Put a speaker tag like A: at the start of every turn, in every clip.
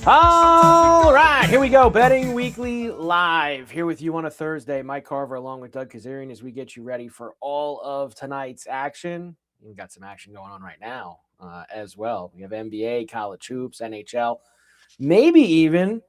A: All right, here we go. Betting Weekly live here with you on a Thursday. Mike Carver along with Doug Kezirian as we get you ready for all of tonight's action. We've got some action going on right now as well. We have NBA, college hoops, NHL, maybe even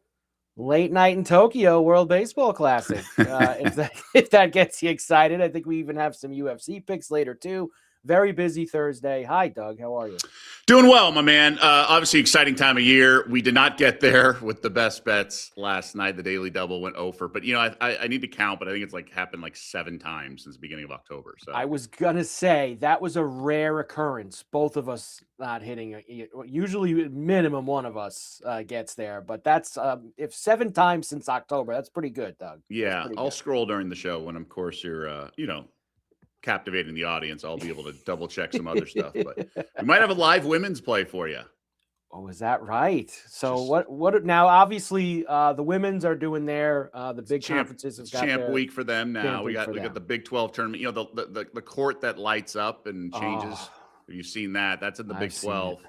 A: late night in Tokyo World Baseball Classic. If that gets you excited, I think we even have some UFC picks later too. Very busy Thursday. Hi, Doug. How are you?
B: Doing well, my man. Obviously, exciting time of year. We did not get there with the best bets last night. The daily double went over, but I need to count, but I think it's happened 7 times since the beginning of October. So
A: I was gonna say that was a rare occurrence. Both of us not hitting. Usually, minimum one of us gets there, but that's if 7 times since October. That's pretty good, Doug.
B: Yeah, I'll scroll during the show when, of course, you're captivating the audience. I'll be able to double check some other stuff, but we might have a live women's play for you.
A: Oh, is that right? So what now? Obviously, the women's are doing their the big conferences have got
B: champ week for them now. We got the Big 12 tournament. The court that lights up and changes. Have you seen that? That's in the Big 12.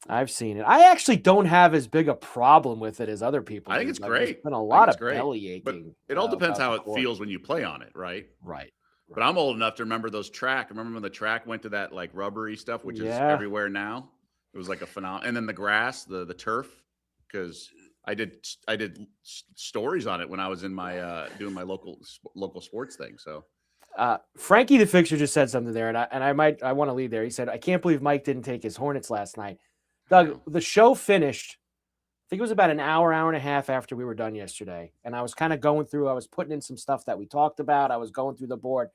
A: I've seen it. I actually don't have as big a problem with it as other people.
B: I think it's great.
A: There's been a lot of belly aching.
B: But it all depends how it feels when you play on it, right?
A: Right.
B: But I'm old enough to remember those track. Remember when the track went to that rubbery stuff, which is everywhere now? It was like a phenomenon. And then the grass, the turf, because I did stories on it when I was in my doing my local sports thing. So
A: Frankie the Fixer just said something there, and I want to leave there. He said, "I can't believe Mike didn't take his Hornets last night." Doug, the show finished. I think it was about an hour and a half after we were done yesterday. And I was kind of going through, I was putting in some stuff that we talked about. I was going through the board.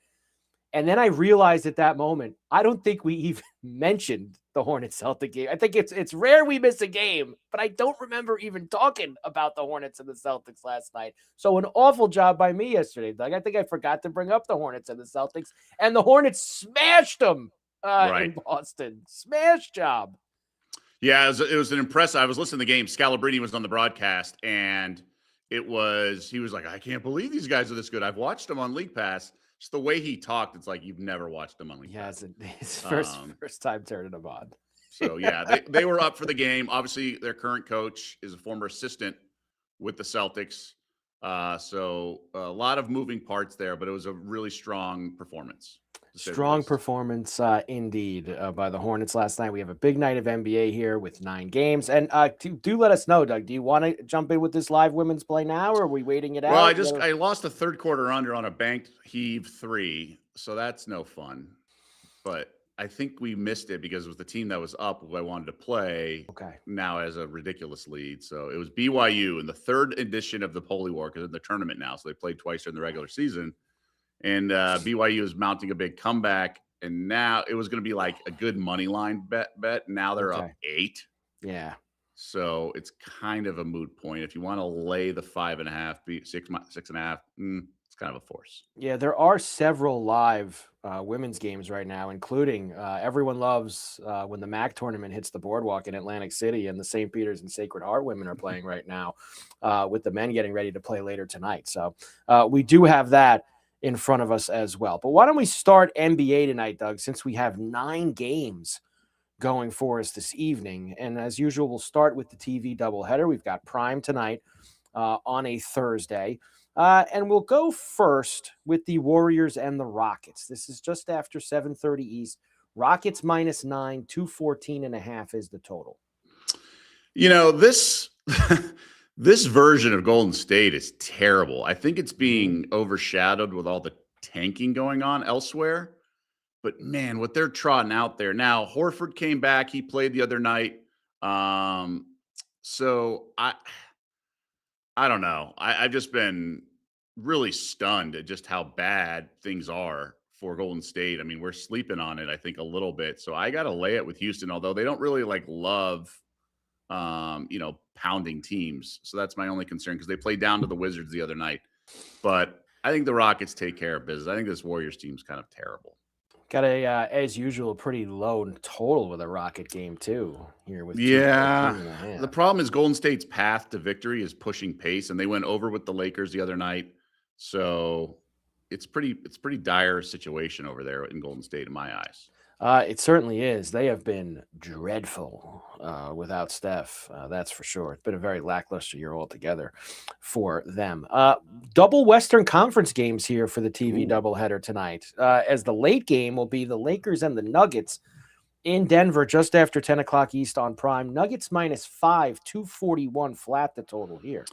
A: And then I realized at that moment, I don't think we even mentioned the Hornets Celtic game. I think it's rare we miss a game, but I don't remember even talking about the Hornets and the Celtics last night. So an awful job by me yesterday, Doug. I think I forgot to bring up the Hornets and the Celtics, and the Hornets smashed them in Boston. Smash job.
B: Yeah, it was an impressive. I was listening to the game. Scalabrine was on the broadcast, and he was like, I can't believe these guys are this good. I've watched them on League Pass. Just the way he talked, it's like you've never watched them on League Pass.
A: Yeah, it's his first time turning them on.
B: So, yeah, they were up for the game. Obviously, their current coach is a former assistant with the Celtics. So a lot of moving parts there, but it was a really strong performance.
A: Strong performance indeed by the Hornets last night. We have a big night of NBA here with 9 games. And do let us know, Doug, do you want to jump in with this live women's play now, or are we waiting it out?
B: Well, I lost a third quarter under on a banked heave 3, so that's no fun. But I think we missed it because it was the team that was up who I wanted to play now as a ridiculous lead. So it was BYU in the 3rd edition of the Holy War, because in the tournament now. So they played twice during the regular season. And BYU is mounting a big comeback. And now it was going to be like a good money line bet. Now they're up 8.
A: Yeah.
B: So it's kind of a moot point. If you want to lay the 5.5, 6.5, it's kind of a force.
A: Yeah, there are several live women's games right now, including everyone loves when the MAC tournament hits the boardwalk in Atlantic City, and the St. Peter's and Sacred Heart women are playing right now with the men getting ready to play later tonight. So we do have that in front of us as well. But why don't we start NBA tonight, Doug, since we have 9 games going for us this evening. And as usual, we'll start with the TV doubleheader. We've got Prime tonight on a Thursday. And we'll go first with the Warriors and the Rockets. This is just after 7:30 East. Rockets -9, 214.5 is the total.
B: This this version of Golden State is terrible. I think it's being overshadowed with all the tanking going on elsewhere. But man, what they're trotting out there now, Horford came back. He played the other night. So I don't know. I've just been really stunned at just how bad things are for Golden State. I mean, we're sleeping on it, I think, a little bit. So I got to lay it with Houston, although they don't really love, pounding teams. So that's my only concern, because they played down to the Wizards the other night. But I think the Rockets take care of business. I think this Warriors team's kind of terrible.
A: Got as usual, pretty low total with a Rocket game too here with
B: the problem is Golden State's path to victory is pushing pace, and they went over with the Lakers the other night. So it's pretty dire situation over there in Golden State in my eyes.
A: It certainly is. They have been dreadful without Steph. That's for sure. It's been a very lackluster year altogether for them. Double Western Conference games here for the TV doubleheader tonight. As the late game will be the Lakers and the Nuggets in Denver just after 10 o'clock East on Prime. Nuggets -5, 241 flat the total here.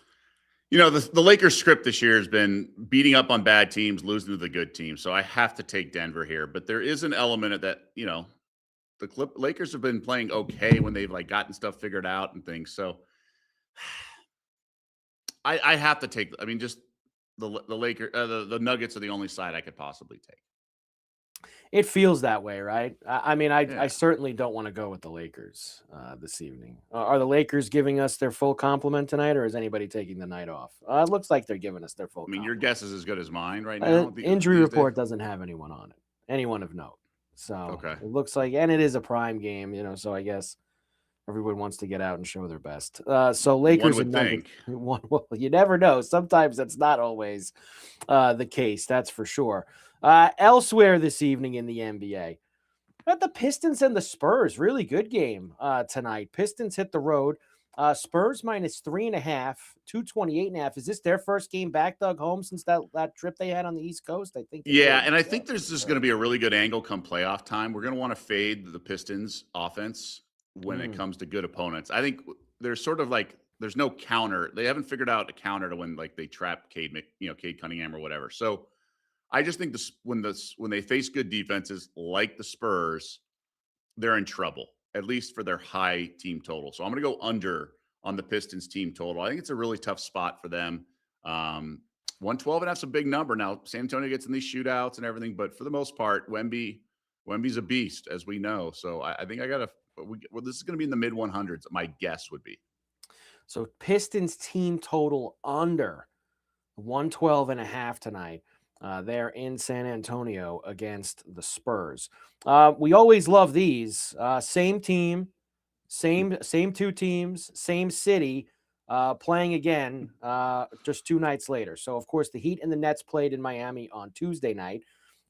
B: You know, the Lakers script this year has been beating up on bad teams, losing to the good teams. So I have to take Denver here. But there is an element of that, you know, the Lakers have been playing okay when they've like gotten stuff figured out and things. So I have to take, I mean, just the Nuggets are the only side I could possibly take.
A: It feels that way, right? I certainly don't want to go with the Lakers this evening. Are the Lakers giving us their full complement tonight, or is anybody taking the night off? It looks like they're giving us their full complement.
B: Your guess is as good as mine right now.
A: Injury report doesn't have anyone on it, anyone of note. So it looks like, and it is a prime game, you know, so I guess everyone wants to get out and show their best. So Lakers and Nuggets. Well, you never know. Sometimes that's not always the case. That's for sure. Elsewhere this evening in the NBA, got the Pistons and the Spurs. Really good game tonight. Pistons hit the road. Spurs -3.5, 228.5. Is this their first game back, Doug, home since that trip they had on the East Coast? I think.
B: Yeah, and I think there's just going to be a really good angle come playoff time. We're going to want to fade the Pistons offense when it comes to good opponents. I think there's sort of like there's no counter. They haven't figured out a counter to when like they trap Cade Cunningham or whatever. So I just think when they face good defenses like the Spurs, they're in trouble, at least for their high team total. So I'm going to go under on the Pistons team total. I think it's a really tough spot for them. 112.5's a big number. Now, San Antonio gets in these shootouts and everything, but for the most part, Wemby's a beast, as we know. So I think this is going to be in the mid 100s. My guess would be.
A: So Pistons team total under 112.5 tonight. They're in San Antonio against the Spurs. We always love these. Same team, same two teams, same city, playing again just 2 nights later. So, of course, the Heat and the Nets played in Miami on Tuesday night.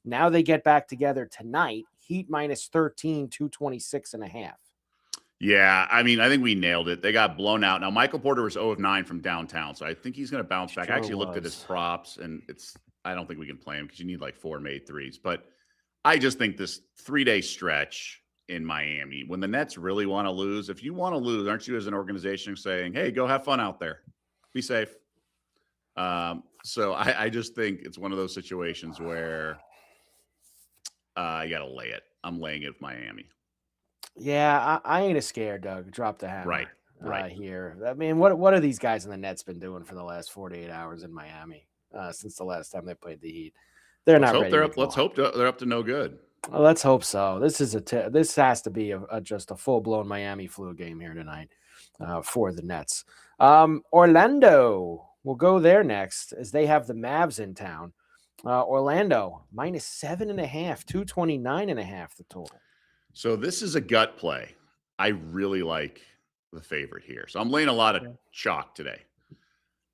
A: Now they get back together tonight. Heat -13, 226.5.
B: Yeah, I mean, I think we nailed it. They got blown out. Now, Michael Porter was 0 of 9 from downtown, so I think he's going to bounce back. I actually looked at his props, and I don't think we can play him because you need like 4 made threes. But I just think this 3-day stretch in Miami, when the Nets really want to lose, if you want to lose, aren't you as an organization saying, hey, go have fun out there. Be safe. So I just think it's one of those situations where you got to lay it. I'm laying it with Miami.
A: Yeah, I ain't scared, Doug. Drop the hammer.
B: Right.
A: Here. I mean, what are these guys in the Nets been doing for the last 48 hours in Miami since the last time they played the Heat? They're not ready.
B: Let's hope they're up to no good.
A: Well, let's hope so. This has to be just a full-blown Miami flu game here tonight for the Nets. Orlando will go there next as they have the Mavs in town. Orlando -7.5, 229.5 the total.
B: So this is a gut play. I really like the favorite here. So I'm laying a lot of chalk today.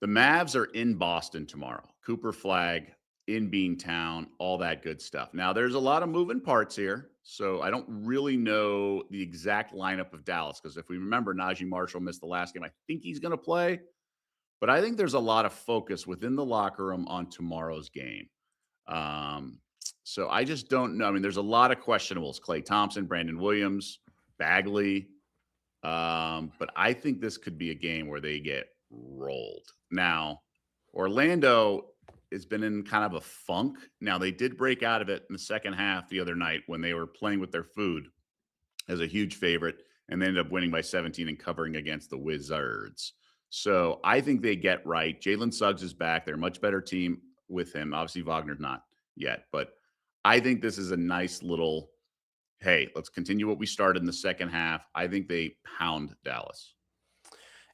B: The Mavs are in Boston tomorrow. Cooper Flag in Beantown, all that good stuff. Now, there's a lot of moving parts here. So I don't really know the exact lineup of Dallas because if we remember, Najee Marshall missed the last game. I think he's going to play. But I think there's a lot of focus within the locker room on tomorrow's game. So I just don't know. I mean, there's a lot of questionables. Klay Thompson, Brandon Williams, Bagley. But I think this could be a game where they get rolled. Now, Orlando has been in kind of a funk. Now, they did break out of it in the second half the other night when they were playing with their food as a huge favorite, and they ended up winning by 17 and covering against the Wizards. So I think they get right. Jalen Suggs is back. They're a much better team with him. Obviously, Wagner's not yet, but I think this is a nice little, hey, let's continue what we started in the second half. I think they pound Dallas.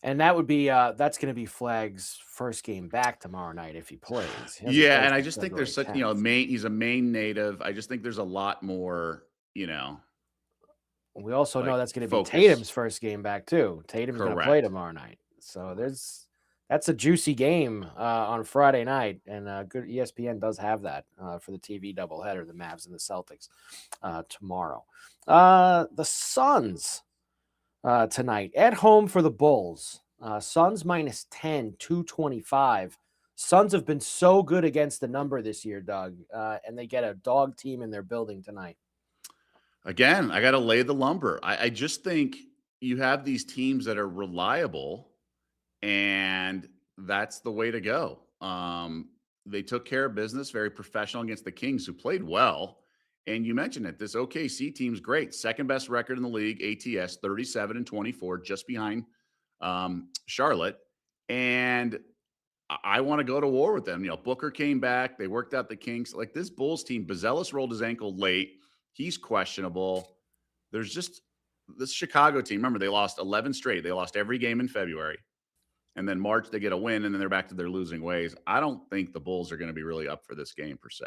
A: And that would be that's going to be Flag's first game back tomorrow night if he plays.
B: Yeah, and I just think there's such, he's a Maine native. I just think there's a lot more,
A: We also know that's going to be Tatum's first game back too. Tatum's going to play tomorrow night. So there's That's a juicy game on Friday night, and good ESPN does have that for the TV doubleheader, the Mavs and the Celtics tomorrow. The Suns tonight at home for the Bulls. Suns minus 10, 225. Suns have been so good against the number this year, Doug, and they get a dog team in their building tonight.
B: Again, I got to lay the lumber. I just think you have these teams that are reliable, and that's the way to go. They took care of business, very professional against the Kings, who played well. And you mentioned it. This OKC team's great. Second best record in the league, ATS, 37-24, just behind Charlotte. And I want to go to war with them. Booker came back. They worked out the kinks. Like this Bulls team, Bazelis rolled his ankle late. He's questionable. There's just this Chicago team. Remember, they lost 11 straight. They lost every game in February. And then March, they get a win, and then they're back to their losing ways. I don't think the Bulls are going to be really up for this game per se.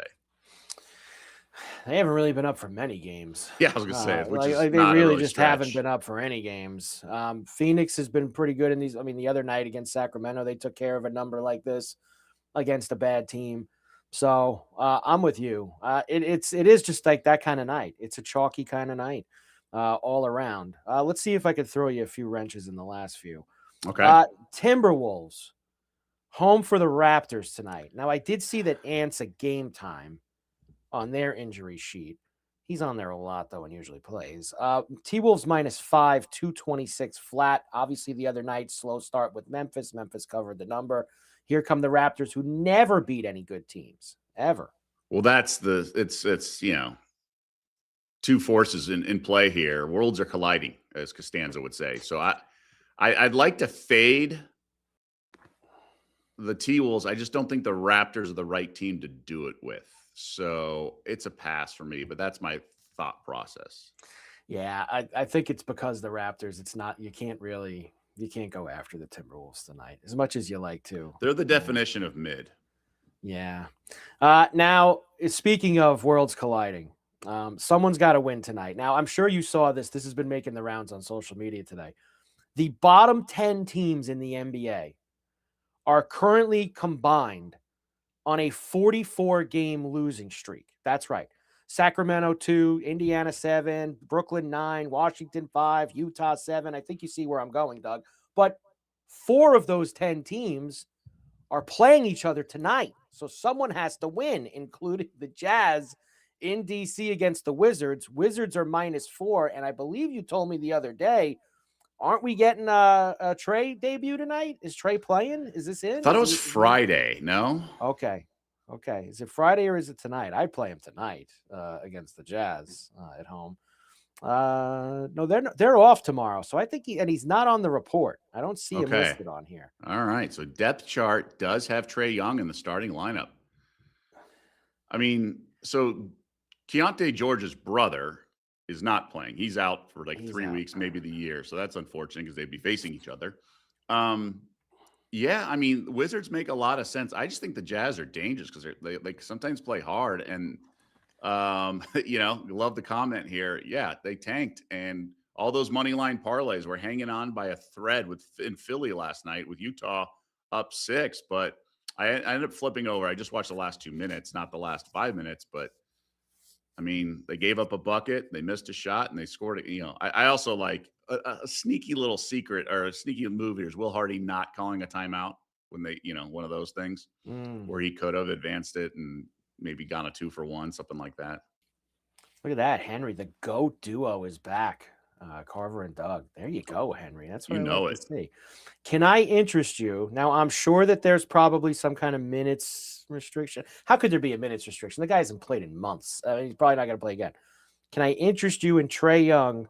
A: They haven't really been up for many games.
B: Yeah, I was going to say,
A: they really just haven't been up for any games. Phoenix has been pretty good in these. I mean, the other night against Sacramento, they took care of a number like this against a bad team. So I'm with you. It is just like that kind of night. It's a chalky kind of night all around. Let's see if I could throw you a few wrenches in the last few.
B: Okay.
A: Timberwolves home for the Raptors tonight. Now, I did see that Ant's a game time on their injury sheet. He's on there a lot, though, and usually plays. T-Wolves minus 5, 226 flat. Obviously, the other night, slow start with Memphis. Memphis covered the number. Here come the Raptors, who never beat any good teams, ever.
B: Well, it's two forces in play here. Worlds are colliding, as Costanza would say. So I'd like to fade the T-Wolves. I just don't think the Raptors are the right team to do it with. So it's a pass for me, but that's my thought process.
A: Yeah, I think it's because the Raptors, you can't go after the Timberwolves tonight as much as you like to.
B: They're the definition of mid.
A: Yeah. Now, speaking of worlds colliding, someone's got to win tonight. Now, I'm sure you saw this. This has been making the rounds on social media today. The bottom 10 teams in the NBA are currently combined on a 44-game losing streak. That's right. Sacramento 2, Indiana 7, Brooklyn 9, Washington 5, Utah 7. I think you see where I'm going, Doug. But 4 of those 10 teams are playing each other tonight. So someone has to win, including the Jazz in D.C. against the Wizards. Wizards are minus 4, and I believe you told me the other day, aren't we getting a Trey debut tonight? Is Trey playing? Is this in?
B: I thought it was Friday. No?
A: Okay. Is it Friday or is it tonight? I'd play him tonight against the Jazz at home. No, they're off tomorrow. So I think he's not on the report. I don't see him listed on here.
B: All right. So depth chart does have Trae Young in the starting lineup. I mean, so Keontae George's brother is not playing. He's out for 3 weeks, maybe the year. So that's unfortunate because they'd be facing each other. Yeah, I mean, Wizards make a lot of sense. I just think the Jazz are dangerous because they sometimes play hard. And, love the comment here. Yeah, they tanked. And all those money line parlays were hanging on by a thread in Philly last night with Utah up 6. But I ended up flipping over. I just watched the last 2 minutes, not the last 5 minutes. But I mean, they gave up a bucket, they missed a shot, and they scored it. I also like a sneaky little secret or a sneaky move here is Will Hardy not calling a timeout when they, one of those things where he could have advanced it and maybe gone a 2-for-1, something like that.
A: Look at that, Henry. The GOAT duo is back. Carver and Doug. There you go, Henry. That's what I like to see. Can I interest you? Now, I'm sure that there's probably some kind of minutes restriction. How could there be a minutes restriction? The guy hasn't played in months. He's probably not going to play again. Can I interest you in Trae Young?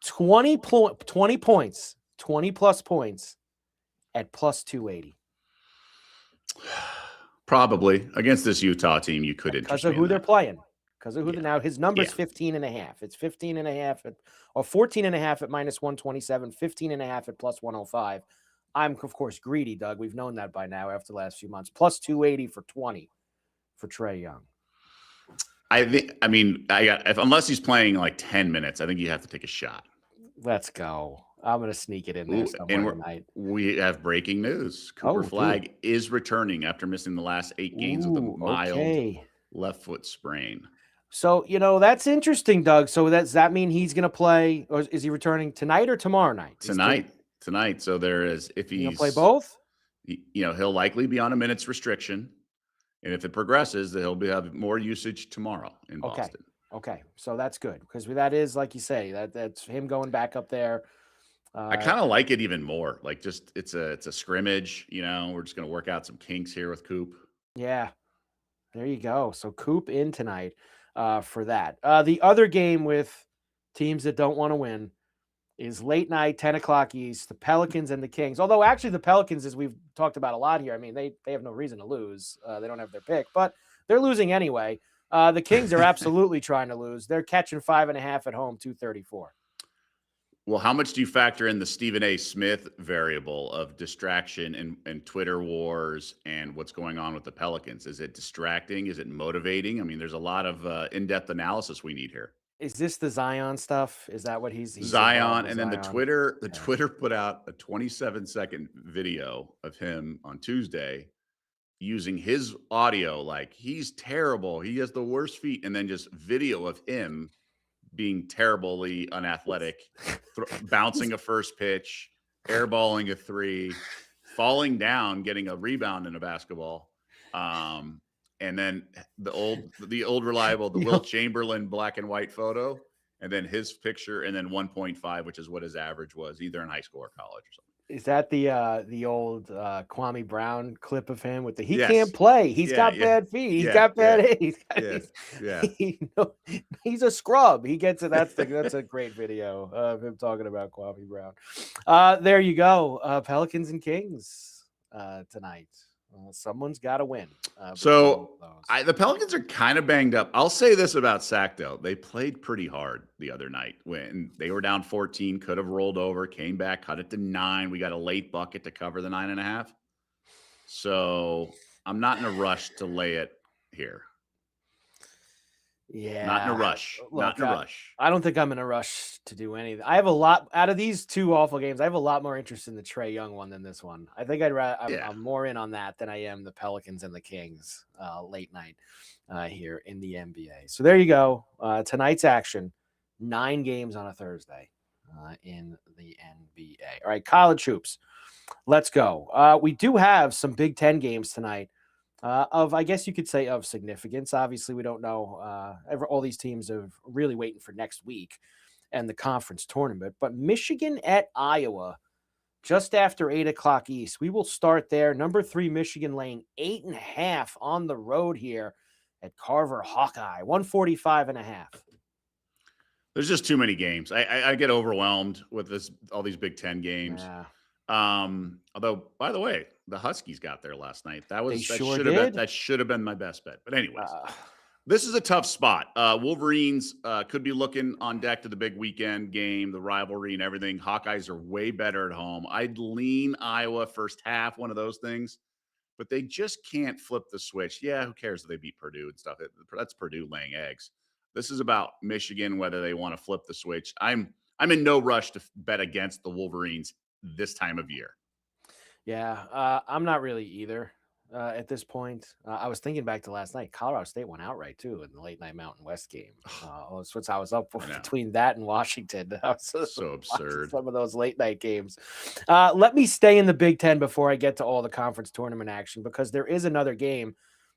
A: 20 points, 20-plus points at plus 280.
B: Probably. Against this Utah team, you could interest me.
A: Because of who they're playing. Because of who now his number's 15.5. It's 15.5 or 14.5 at minus 127, 15.5 at plus 105. I'm of course greedy, Doug. We've known that by now after the last few months. Plus 280 for 20 for Trae Young.
B: Unless he's playing 10 minutes, I think you have to take a shot.
A: Let's go. I'm going to sneak it in there somewhere tonight.
B: We have breaking news. Cooper
A: Oh,
B: Flagg is returning after missing the last 8 games with a mild left foot sprain.
A: So, that's interesting, Doug. So does that mean he's going to play, or is he returning tonight or tomorrow night?
B: Tonight. So there is, if he's
A: going to play both,
B: he'll likely be on a minutes restriction. And if it progresses, then he'll have more usage tomorrow in Boston.
A: Okay. So that's good, because that is, like you say, that's him going back up there.
B: I kind of like it even more. Like, just it's a scrimmage. We're just going to work out some kinks here with Coop.
A: Yeah, there you go. So Coop in tonight for that. The other game with teams that don't want to win is late night, 10 o'clock East, the Pelicans and the Kings. Although actually the Pelicans, as we've talked about a lot here, I mean, they have no reason to lose. They don't have their pick, but they're losing anyway. The Kings are absolutely trying to lose. They're catching 5.5 at home, 234.
B: Well, how much do you factor in the Stephen A. Smith variable of distraction and Twitter wars and what's going on with the Pelicans? Is it distracting? Is it motivating? I mean, there's a lot of in-depth analysis we need here.
A: Is this the Zion stuff? Is that what he's
B: Zion? And then the Twitter put out a 27-second video of him on Tuesday using his audio like he's terrible. He has the worst feet, and then just video of him being terribly unathletic, bouncing a first pitch, airballing a 3, falling down, getting a rebound in a basketball. And then the old reliable, the Wilt Chamberlain black and white photo, and then his picture, and then 1.5, which is what his average was, either in high school or college or something.
A: Is that the old Kwame Brown clip of him with the can't play? He's got bad feet. He's got bad he's a scrub. He gets it. That's a great video of him talking about Kwame Brown. There you go. Pelicans and Kings tonight. Someone's got to win.
B: The Pelicans are kind of banged up. I'll say this about Sac, though. They played pretty hard the other night when they were down 14, could have rolled over, came back, cut it to 9. We got a late bucket to cover the 9.5. So I'm not in a rush to lay it here.
A: Yeah.
B: Not in a rush. Not in a rush.
A: I don't think I'm in a rush to do anything. I have a lot out of these two awful games. I have a lot more interest in the Trae Young one than this one. I think I'm more in on that than I am the Pelicans and the Kings late night here in the NBA. So there you go. Tonight's action, 9 games on a Thursday in the NBA. All right, college hoops. Let's go. We do have some Big Ten games tonight. I guess you could say of significance. Obviously, we don't know. All these teams are really waiting for next week and the conference tournament. But Michigan at Iowa, just after 8 o'clock East. We will start there. Number 3, Michigan laying 8.5 on the road here at Carver Hawkeye, 145.5.
B: There's just too many games. I get overwhelmed with all these Big Ten games.
A: Yeah.
B: Although, by the way, the Huskies got there last night. That should have been my best bet. But anyways, this is a tough spot. Wolverines could be looking on deck to the big weekend game, the rivalry and everything. Hawkeyes are way better at home. I'd lean Iowa first half, one of those things, but they just can't flip the switch. Yeah, who cares if they beat Purdue and stuff? That's Purdue laying eggs. This is about Michigan, whether they want to flip the switch. I'm in no rush to bet against the Wolverines this time of year.
A: Yeah, I'm not really either at this point. I was thinking back to last night. Colorado State went outright too in the late night Mountain West game. I was up between that and Washington.
B: So absurd.
A: Some of those late night games. Let me stay in the Big Ten before I get to all the conference tournament action, because there is another game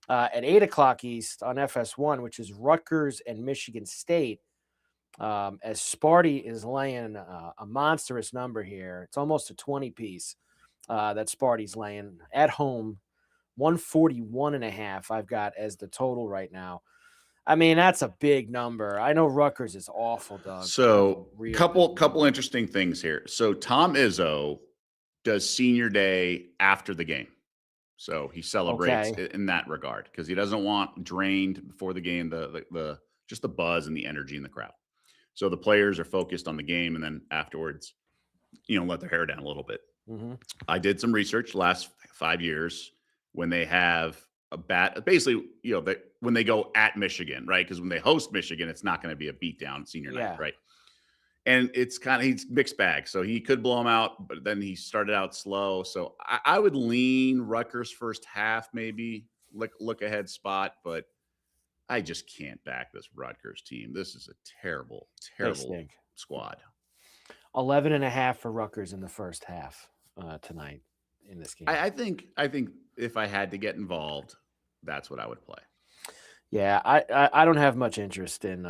A: at 8 o'clock East on FS1, which is Rutgers and Michigan State. As Sparty is laying a monstrous number here. It's almost a 20-piece that Sparty's laying at home, 141.5 I've got as the total right now. I mean, that's a big number. I know Rutgers is awful, Doug.
B: So couple interesting things here. So Tom Izzo does senior day after the game. So he celebrates in that regard because he doesn't want drained before the game, the just the buzz and the energy in the crowd. So the players are focused on the game, and then afterwards, let their hair down a little bit.
A: Mm-hmm.
B: I did some research last 5 years when they have a basically, when they go at Michigan, right? Because when they host Michigan, it's not going to be a beatdown senior night, right? And it's kind of, he's mixed bag. So he could blow him out, but then he started out slow. So I would lean Rutgers first half, maybe look ahead spot, but I just can't back this Rutgers team. This is a terrible, terrible squad.
A: 11.5 for Rutgers in the first half tonight in this game.
B: I think if I had to get involved, that's what I would play.
A: Yeah, I don't have much interest in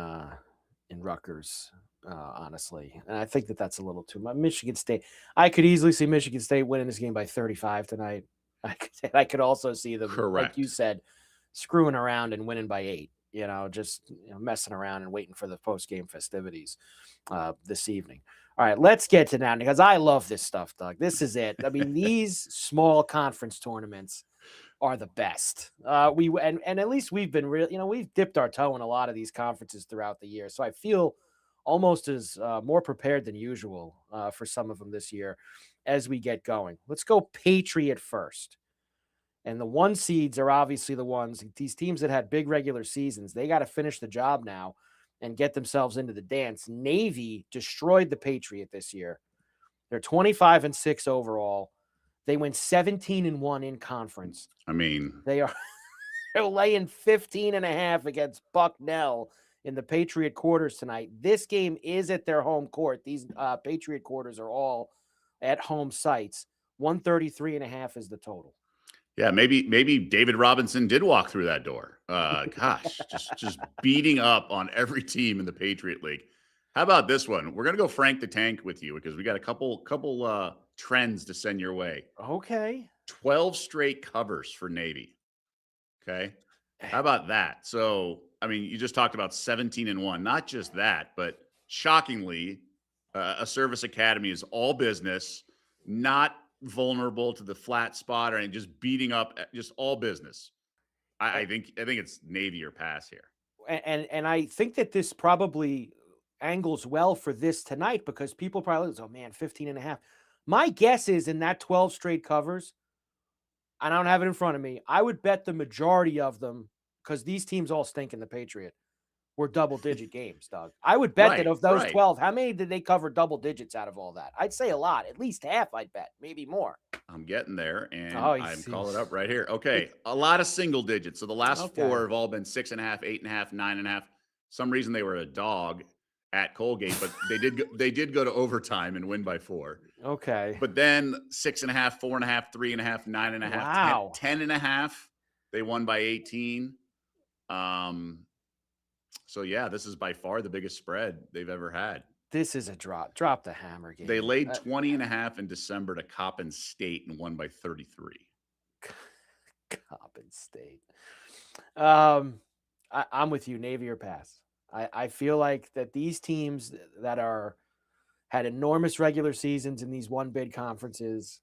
A: Rutgers, honestly, and I think that's a little too much. Michigan State, I could easily see Michigan State winning this game by 35 tonight. I could also see them,
B: correct,
A: like you said, screwing around and winning by 8. Just messing around and waiting for the post-game festivities this evening. All right, let's get to that because I love this stuff, Doug. This is it. I mean, these small conference tournaments are the best. And at least we've been we've dipped our toe in a lot of these conferences throughout the year. So I feel almost as more prepared than usual for some of them this year as we get going. Let's go Patriot first. And the 1 seeds are obviously the ones, these teams that had big regular seasons, they got to finish the job now and get themselves into the dance. Navy destroyed the Patriot this year. They're 25-6 overall. They went 17-1 in conference.
B: I mean,
A: they're laying 15.5 against Bucknell in the Patriot quarters tonight. This game is at their home court. These Patriot quarters are all at home sites. 133.5 is the total.
B: Yeah, maybe David Robinson did walk through that door. Gosh, just beating up on every team in the Patriot League. How about this one? We're gonna go Frank the Tank with you because we got a couple trends to send your way.
A: Okay.
B: 12 straight covers for Navy. Okay. How about that? So, I mean, you just talked about 17-1. Not just that, but shockingly, a service academy is all business, not vulnerable to the flat spot or just beating up, just all business. I think it's Navy or pass here.
A: And I think that this probably angles well for this tonight because people probably, oh man, 15.5. My guess is in that 12 straight covers, I don't have it in front of me, I would bet the majority of them, because these teams all stink in the Patriot, were double-digit games, Doug. I would bet that of those 12, how many did they cover double digits out of all that? I'd say a lot, at least half, I'd bet, maybe more.
B: I'm getting there, and I'm calling it up right here. Okay, a lot of single digits. So the last 4 have all been 6.5, 8.5, 9.5. Some reason they were a dog at Colgate, but they did go to overtime and win by 4.
A: Okay.
B: But then 6.5, 4.5, 3.5, 9.5,
A: wow.
B: 10.5. They won by 18. So yeah, this is by far the biggest spread they've ever had.
A: This is a drop the hammer game.
B: They laid 20.5 in December to Coppin State and won by 33.
A: Coppin State. I'm with you, Navy or pass. I feel like that these teams that had enormous regular seasons in these one bid conferences,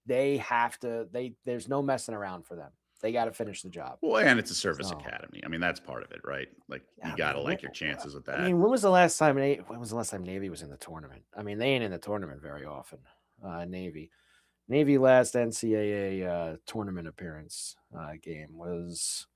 A: there's no messing around for them. They got to finish the job.
B: Well, and it's a service academy. I mean, that's part of it, right? Like you got to like your chances with that.
A: I mean, when was the last time Navy was in the tournament? I mean, they ain't in the tournament very often. Navy last NCAA tournament appearance game was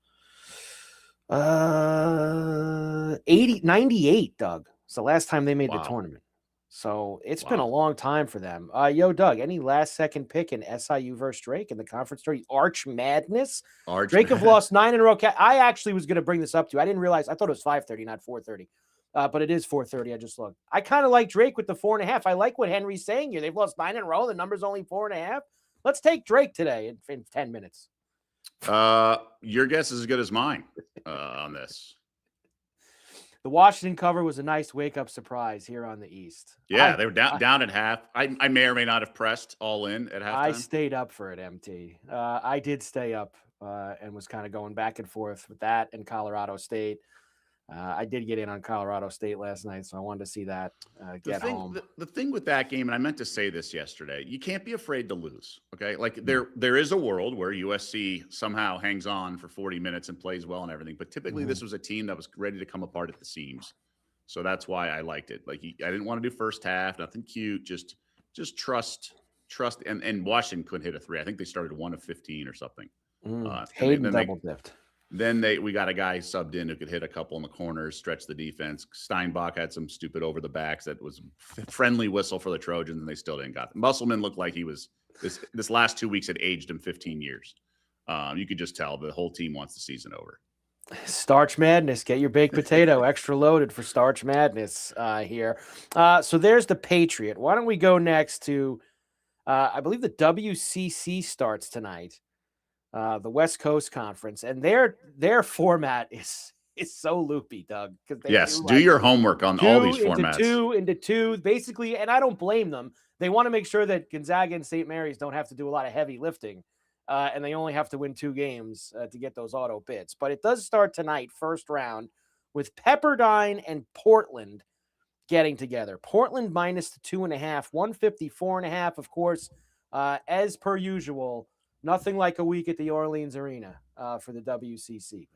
A: 98, Doug. It's the last time they made the tournament. So it's been a long time for them. Yo, Doug, any last second pick in SIU versus Drake in the conference story? Arch Madness. Drake have lost 9 in a row. I actually was going to bring this up to you. I didn't realize. I thought it was 5:30, not 4:30. But it is 4:30. I just looked. I kind of like Drake with the 4.5. I like what Henry's saying here. They've lost 9 in a row. The number's only 4.5. Let's take Drake today in 10 minutes.
B: Your guess is as good as mine on this.
A: The Washington cover was a nice wake-up surprise here on the East.
B: Yeah, they were down at half. I may or may not have pressed all in at halftime.
A: I stayed up for it, MT. I did stay up and was kind of going back and forth with that and Colorado State. I did get in on Colorado State last night, so I wanted to see that home.
B: The thing with that game, and I meant to say this yesterday, you can't be afraid to lose, okay? Like there is a world where USC somehow hangs on for 40 minutes and plays well and everything, but typically this was a team that was ready to come apart at the seams. So that's why I liked it. Like I didn't want to do first half, nothing cute, just trust, and Washington couldn't hit a 3. I think they started 1 of 15 or something.
A: Hayden double dipped.
B: Then we got a guy subbed in who could hit a couple in the corners, stretch the defense. Steinbach had some stupid over the backs that was friendly whistle for the Trojans, and they still didn't got them. Musselman looked like he was this last 2 weeks had aged him 15 years. You could just tell the whole team wants the season over.
A: Starch Madness. Get your baked potato extra loaded for Starch Madness here. So there's the Patriot. Why don't we go next to, I believe the WCC starts tonight, the West Coast Conference, and their format is so loopy, Doug.
B: Yes, do your homework on all these formats.
A: Into two, basically, and I don't blame them. They want to make sure that Gonzaga and St. Mary's don't have to do a lot of heavy lifting. And they only have to win 2 games to get those auto bids. But it does start tonight, first round, with Pepperdine and Portland getting together. Portland minus the 2.5, 154.5, of course, as per usual. Nothing like a week at the Orleans Arena for the WCC.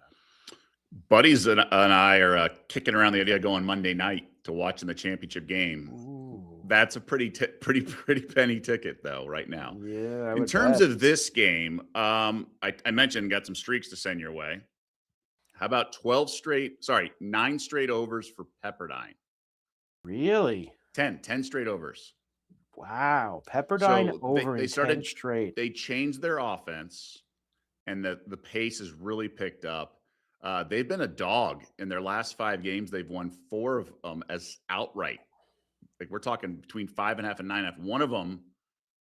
B: Buddies and I are kicking around the idea of going Monday night to watching the championship game.
A: Ooh.
B: That's a pretty penny ticket, though, right now.
A: Yeah.
B: In terms of this game, I mentioned got some streaks to send your way. How about 9 straight overs for Pepperdine?
A: Really?
B: 10 straight overs.
A: Wow. Pepperdine
B: So
A: over
B: they
A: in
B: started
A: 10 straight.
B: They changed their offense, and the pace has really picked up. They've been a dog in their last 5 games. They've won 4 of them as outright. Like we're talking between 5.5 and 9.5. One of them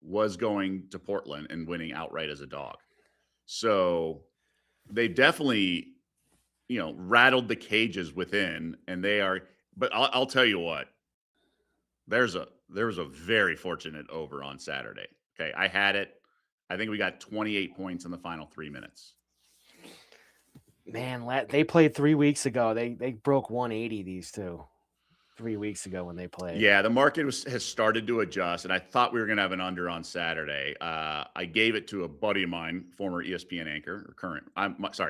B: was going to Portland and winning outright as a dog. So they definitely, rattled the cages within, and they are. But I'll tell you what, there was a very fortunate over on Saturday. Okay, I had it. I think we got 28 points in the final 3 minutes.
A: Man, they played 3 weeks ago. They broke 180, these two. 3 weeks ago when they played.
B: Yeah, the market has started to adjust, and I thought we were going to have an under on Saturday. I gave it to a buddy of mine, former ESPN anchor, or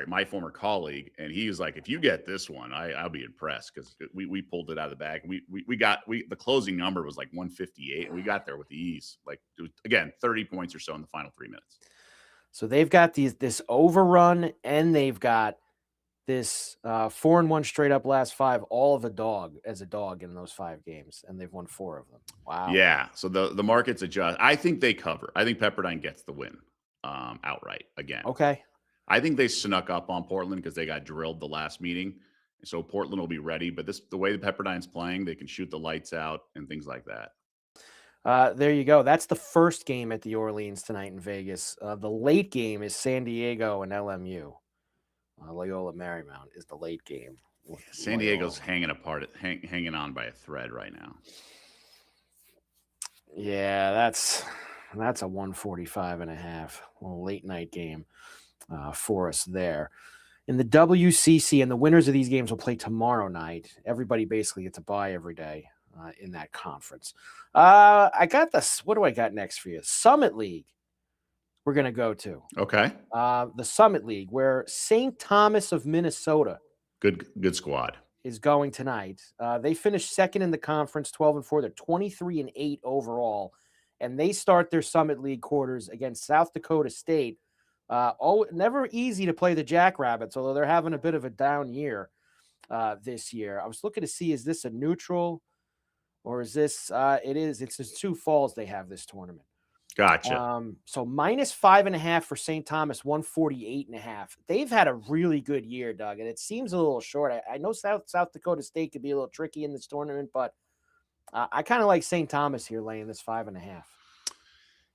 B: my former colleague, and he was like, "If you get this one, I'll be impressed," because we pulled it out of the bag. The closing number was like 158, and we got there with ease. Like again, 30 points or so in the final 3 minutes.
A: So they've got this overrun, and they've got this 4-1 straight up last 5, all of a dog in those 5 games, and they've won 4 of them. Wow.
B: Yeah. So the markets adjust. I think they cover. I think Pepperdine gets the win outright again.
A: Okay.
B: I think they snuck up on Portland because they got drilled the last meeting. So Portland will be ready. But the way the Pepperdine's playing, they can shoot the lights out and things like that.
A: There you go. That's the first game at the Orleans tonight in Vegas. The late game is San Diego and LMU. Loyola Marymount is the late game.
B: San Diego's hanging on by a thread right now.
A: Yeah, that's a 145.5. Late night game for us there. In the WCC, and the winners of these games will play tomorrow night. Everybody basically gets a bye every day in that conference. I got this. What do I got next for you? Summit League. We're going to go to.
B: Okay.
A: The Summit League, where St. Thomas of Minnesota.
B: Good squad.
A: Is going tonight. They finished second in the conference, 12-4. They're 23-8 overall. And they start their Summit League quarters against South Dakota State. Never easy to play the Jackrabbits, although they're having a bit of a down year this year. I was looking to see, is this a neutral or is this, it's the Sioux Falls they have this tournament.
B: Gotcha.
A: So minus 5.5 for St. Thomas, 148.5. They've had a really good year, Doug, and it seems a little short. I know South Dakota State could be a little tricky in this tournament, but I kind of like St. Thomas here laying this 5.5.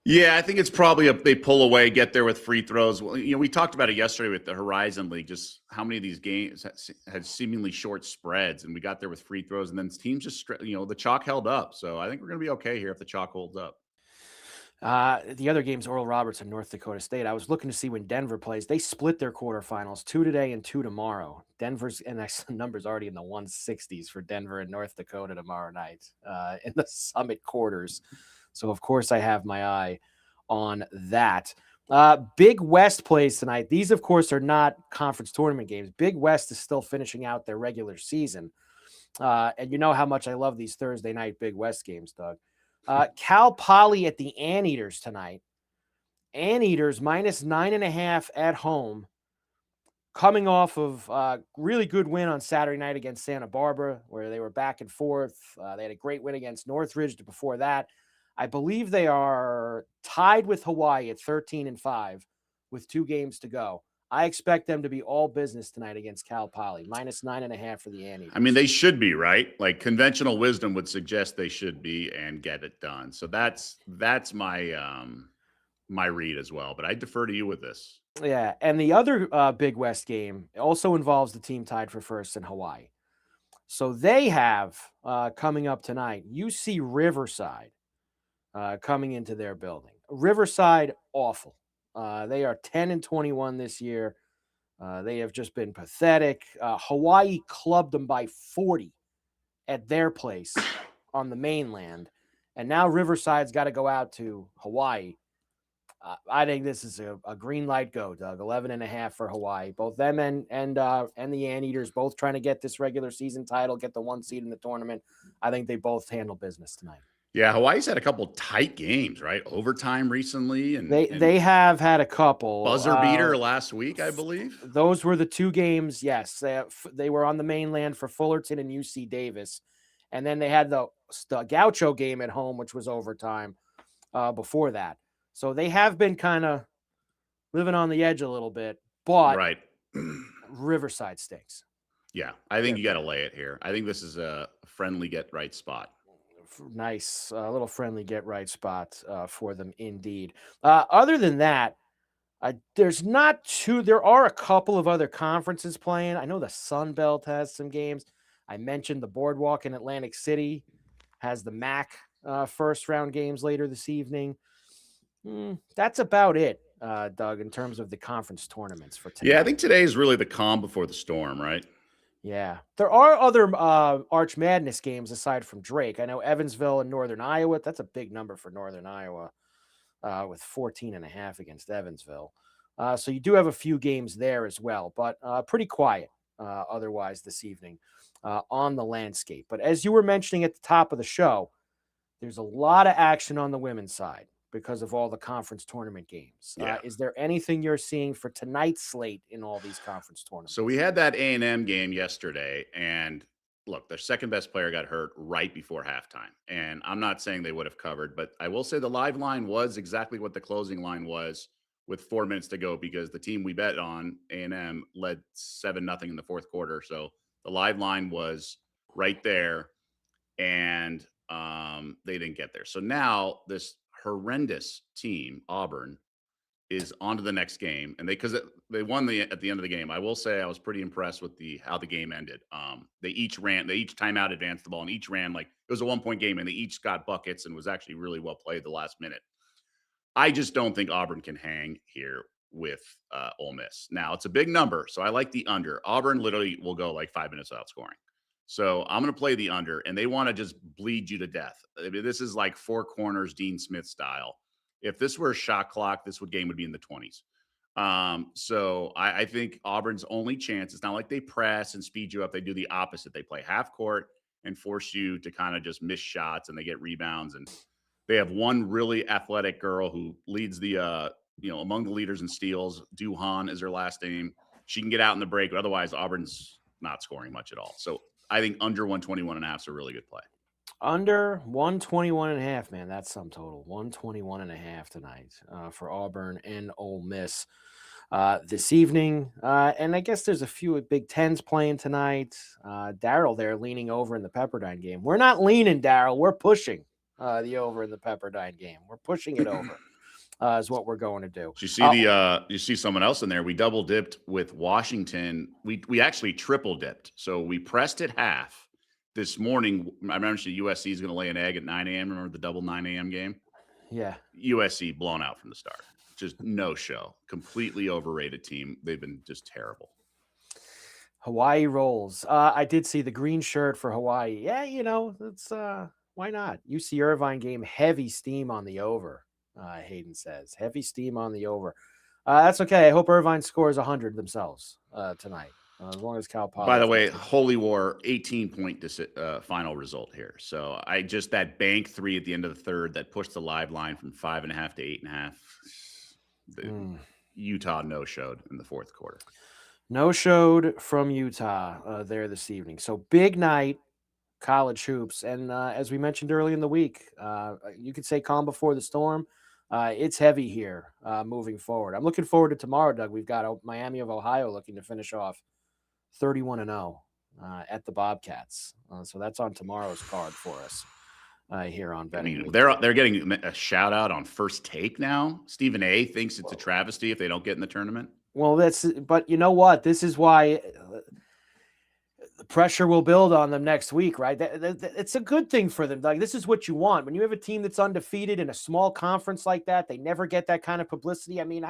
B: Yeah, I think it's probably they pull away, get there with free throws. Well, we talked about it yesterday with the Horizon League, just how many of these games had seemingly short spreads, and we got there with free throws, and then teams just, the chalk held up. So I think we're going to be okay here if the chalk holds up.
A: The other game's Oral Roberts and North Dakota State. I was looking to see when Denver plays. They split their quarterfinals, 2 today and 2 tomorrow. Denver's and the number's already in the 160s for Denver and North Dakota tomorrow night in the Summit quarters. So, of course, I have my eye on that. Big West plays tonight. These, of course, are not conference tournament games. Big West is still finishing out their regular season. And you know how much I love these Thursday night Big West games, Doug. Cal Poly at the Anteaters tonight. Anteaters minus 9.5 at home. coming off of a really good win on Saturday night against Santa Barbara, where they were back and forth. They had a great win against Northridge before that. I believe they are tied with Hawaii at 13-5 with 2 games to go. I expect them to be all business tonight against Cal Poly, -9.5 for the Anteaters.
B: I mean, they should be, right? Like conventional wisdom would suggest they should be and get it done. So that's my my read as well. But I defer to you with this.
A: Yeah, and the other Big West game also involves the team tied for first in Hawaii. So they have coming up tonight, UC Riverside coming into their building. Riverside, awful. They are 10-21 this year. They have just been pathetic. Hawaii clubbed them by 40 at their place on the mainland. And now Riverside's got to go out to Hawaii. I think this is a green light go, Doug. 11.5 for Hawaii. Both them and the Anteaters both trying to get this regular season title, get the 1 seed in the tournament. I think they both handle business tonight.
B: Yeah, Hawaii's had a couple tight games, right? Overtime recently, and
A: they have had a couple.
B: Buzzer beater last week, I believe.
A: Those were the 2 games. Yes, they were on the mainland for Fullerton and UC Davis, and then they had the Gaucho game at home, which was overtime before that. So they have been kind of living on the edge a little bit, but
B: right.
A: Riverside stinks.
B: Yeah, I think you got to lay it here. I think this is a friendly get right spot.
A: Nice, little friendly get right spot for them indeed. Other than that, there are a couple of other conferences playing. I know the Sun Belt has some games. I mentioned the Boardwalk in Atlantic City has the MAC first round games later this evening. That's about it, Doug, in terms of the conference tournaments for tonight.
B: Yeah, I think today is really the calm before the storm, right?
A: Yeah. There are other Arch Madness games aside from Drake. I know Evansville and Northern Iowa. That's a big number for Northern Iowa with 14.5 against Evansville. So you do have a few games there as well, but pretty quiet otherwise this evening on the landscape. But as you were mentioning at the top of the show, there's a lot of action on the women's side because of all the conference tournament games.
B: Yeah.
A: Is there anything you're seeing for tonight's slate in all these conference tournaments?
B: So we had that A&M game yesterday, and look, their second best player got hurt right before halftime. And I'm not saying they would have covered, but I will say the live line was exactly what the closing line was with 4 minutes to go, because the team we bet on, A&M, led 7-0 in the fourth quarter. So the live line was right there, and they didn't get there. So now this horrendous team, Auburn, is on to the next game, and because they won at the end of the game. I will say I was pretty impressed with how the game ended. They each timeout advanced the ball, and each ran like it was a 1-point game, and they each got buckets and was actually really well played the last minute. I just don't think Auburn can hang here with Ole Miss. Now it's a big number, so I like the under. Auburn literally will go like 5 minutes without scoring. So I'm going to play the under, and they want to just bleed you to death. I mean, this is like four corners, Dean Smith style. If this were a shot clock, game would be in the 20s. So I think Auburn's only chance, it's not like they press and speed you up. They do the opposite. They play half court and force you to kind of just miss shots, and they get rebounds. And they have one really athletic girl who leads the, among the leaders in steals. Duhan is her last name. She can get out in the break, but otherwise Auburn's not scoring much at all. So I think under 121.5 is a really good play.
A: Under 121.5, man, that's some total. 121.5 tonight for Auburn and Ole Miss this evening. And I guess there's a few Big Tens playing tonight. Daryl there leaning over in the Pepperdine game. We're not leaning, Daryl. We're pushing the over in the Pepperdine game. We're pushing it over is what we're going to do.
B: You see you see someone else in there. We double dipped with Washington. We actually triple dipped. So we pressed at half. This morning, I mentioned USC is going to lay an egg at 9 a.m. Remember the double 9 a.m. game?
A: Yeah.
B: USC blown out from the start. Just no show. Completely overrated team. They've been just terrible.
A: Hawaii rolls. I did see the green shirt for Hawaii. Yeah, it's why not? UC Irvine game, heavy steam on the over, Hayden says. Heavy steam on the over. That's okay. I hope Irvine scores 100 themselves tonight. As long as Cal Poly.
B: By the way, Holy War 18-point final result here. So that bank 3 at the end of the third that pushed the live line from 5.5 to 8.5. Utah no-showed in the fourth quarter.
A: No showed from Utah there this evening. So big night, college hoops. And as we mentioned early in the week, you could say calm before the storm. It's heavy here moving forward. I'm looking forward to tomorrow, Doug. We've got Miami of Ohio looking to finish off 31-0 at the Bobcats. So that's on tomorrow's card for us here on Betting Week.
B: They're getting a shout out on First Take now. Stephen A. thinks it's a travesty if they don't get in the tournament.
A: Well, but you know what? This is why the pressure will build on them next week, right? It's a good thing for them. Like, this is what you want. When you have a team that's undefeated in a small conference like that, they never get that kind of publicity. I mean,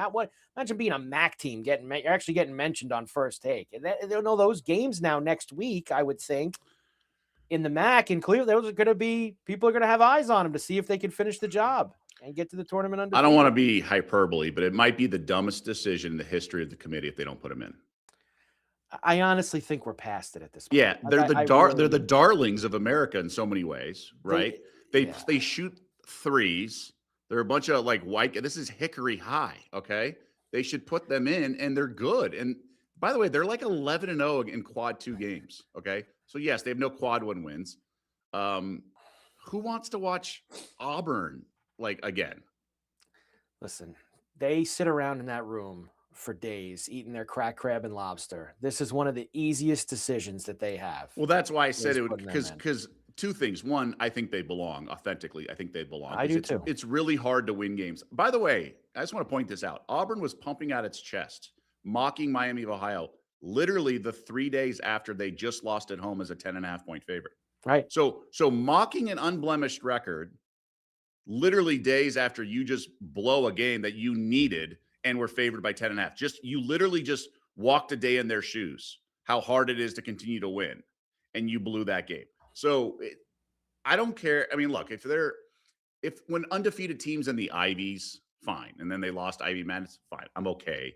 A: imagine being a MAC team you're actually getting mentioned on First Take. And they'll know those games now next week, I would think, in the MAC. And clearly, those are going to be people are going to have eyes on them to see if they can finish the job and get to the tournament undefeated.
B: I don't want to be hyperbole, but it might be the dumbest decision in the history of the committee if they don't put them in.
A: I honestly think we're past it at this point.
B: Yeah, they're the darlings of America in so many ways, right? They shoot threes. They're a bunch of like white. This is Hickory High, okay? They should put them in, and they're good. And by the way, they're like 11-0 in quad 2 games, okay? So yes, they have no quad 1 wins. Who wants to watch Auburn like again?
A: Listen, they sit around in that room for days eating their crack crab and lobster. This is one of the easiest decisions that they have.
B: Well, that's why I said it would, because two things. One, I think they belong authentically. I think they belong.
A: I do too.
B: It's really hard to win games. By the way, I just want to point this out. Auburn was pumping out its chest, mocking Miami of Ohio, literally the 3 days after they just lost at home as a 10.5-point favorite.
A: Right.
B: So mocking an unblemished record, literally days after you just blow a game that you needed and were favored by 10.5. You literally just walked a day in their shoes, how hard it is to continue to win. And you blew that game. So I don't care. I mean, look, when undefeated teams in the Ivies, fine. And then they lost Ivy Madness, fine. I'm okay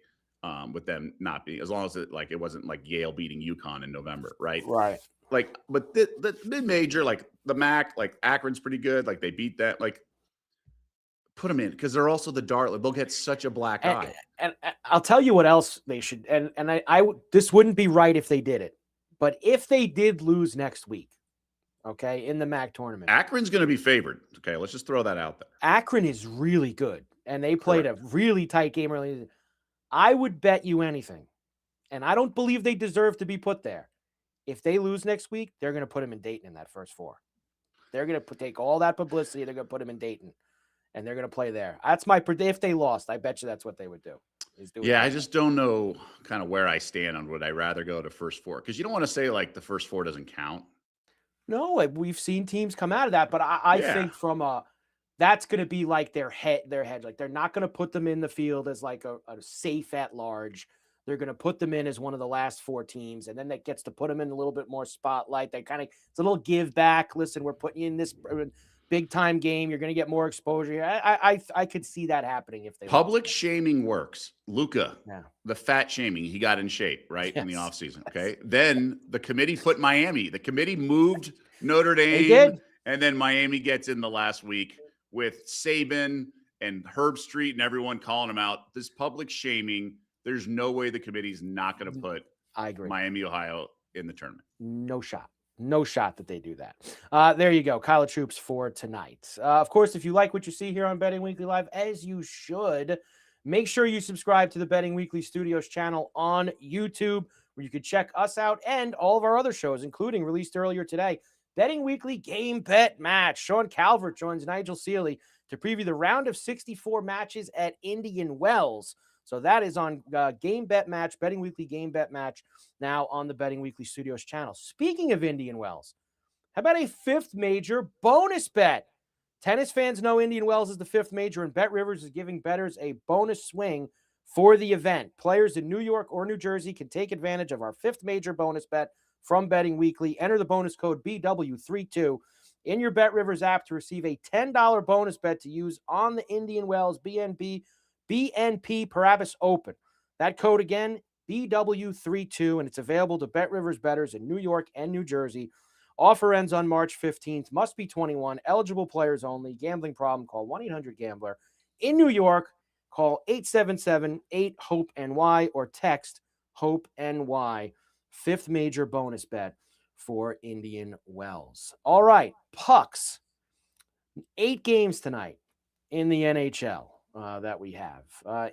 B: with them not being, as long as it wasn't like Yale beating UConn in November, right?
A: Right.
B: Like, but the mid-major, like the MAC, like Akron's pretty good. Like they beat that, like, put them in because they're also the darling. They'll get such a black eye.
A: And I'll tell you what else they should. And this wouldn't be right if they did it, but if they did lose next week, okay, in the MAC tournament,
B: Akron's going to be favored. Okay, let's just throw that out there.
A: Akron is really good, and they played a really tight game early. I would bet you anything, and I don't believe they deserve to be put there. If they lose next week, they're going to put them in Dayton in that first 4. They're going to take all that publicity. They're going to put them in Dayton. And they're going to play there. That's my prediction. If they lost, I bet you that's what they would do.
B: Yeah, I just don't know kind of where I stand on would I rather go to first 4 because you don't want to say like the first 4 doesn't count.
A: No, we've seen teams come out of that, but I think that's going to be like their head. Like they're not going to put them in the field as like a safe at large. They're going to put them in as one of the last 4 teams, and then that gets to put them in a little bit more spotlight. It's a little give back. Listen, we're putting you in this big time game. You're going to get more exposure. I could see that happening if they
B: public shaming works. Luka, the fat shaming, he got in shape in the offseason. Okay, then the committee put Miami. The committee moved Notre Dame, and then Miami gets in the last week with Saban and Herb Street and everyone calling him out. This public shaming. There's no way the committee's not going to put Miami, Ohio in the tournament.
A: No shot that they do that. There you go. College hoops for tonight. Of course, if you like what you see here on Betting Weekly Live, as you should, make sure you subscribe to the Betting Weekly Studios channel on YouTube, where you can check us out and all of our other shows, including released earlier today, Betting Weekly Game Bet Match. Sean Calvert joins Nigel Seeley to preview the round of 64 matches at Indian Wells. So that is on Game Bet Match, Betting Weekly Game Bet Match, now on the Betting Weekly Studios channel. Speaking of Indian Wells, how about a 5th major bonus bet? Tennis fans know Indian Wells is the 5th major, and Bet Rivers is giving bettors a bonus swing for the event. Players in New York or New Jersey can take advantage of our 5th major bonus bet from Betting Weekly. Enter the bonus code BW32 in your Bet Rivers app to receive a $10 bonus bet to use on the Indian Wells BNP Paribas Open. That code again, BW32, and it's available to Bet Rivers bettors in New York and New Jersey. Offer ends on March 15th. Must be 21. Eligible players only. Gambling problem? Call 1-800-GAMBLER. In New York, call 877-8-HOPE-NY or text Hope NY, 5th major bonus bet for Indian Wells. All right, pucks. 8 games tonight in the NHL that we have,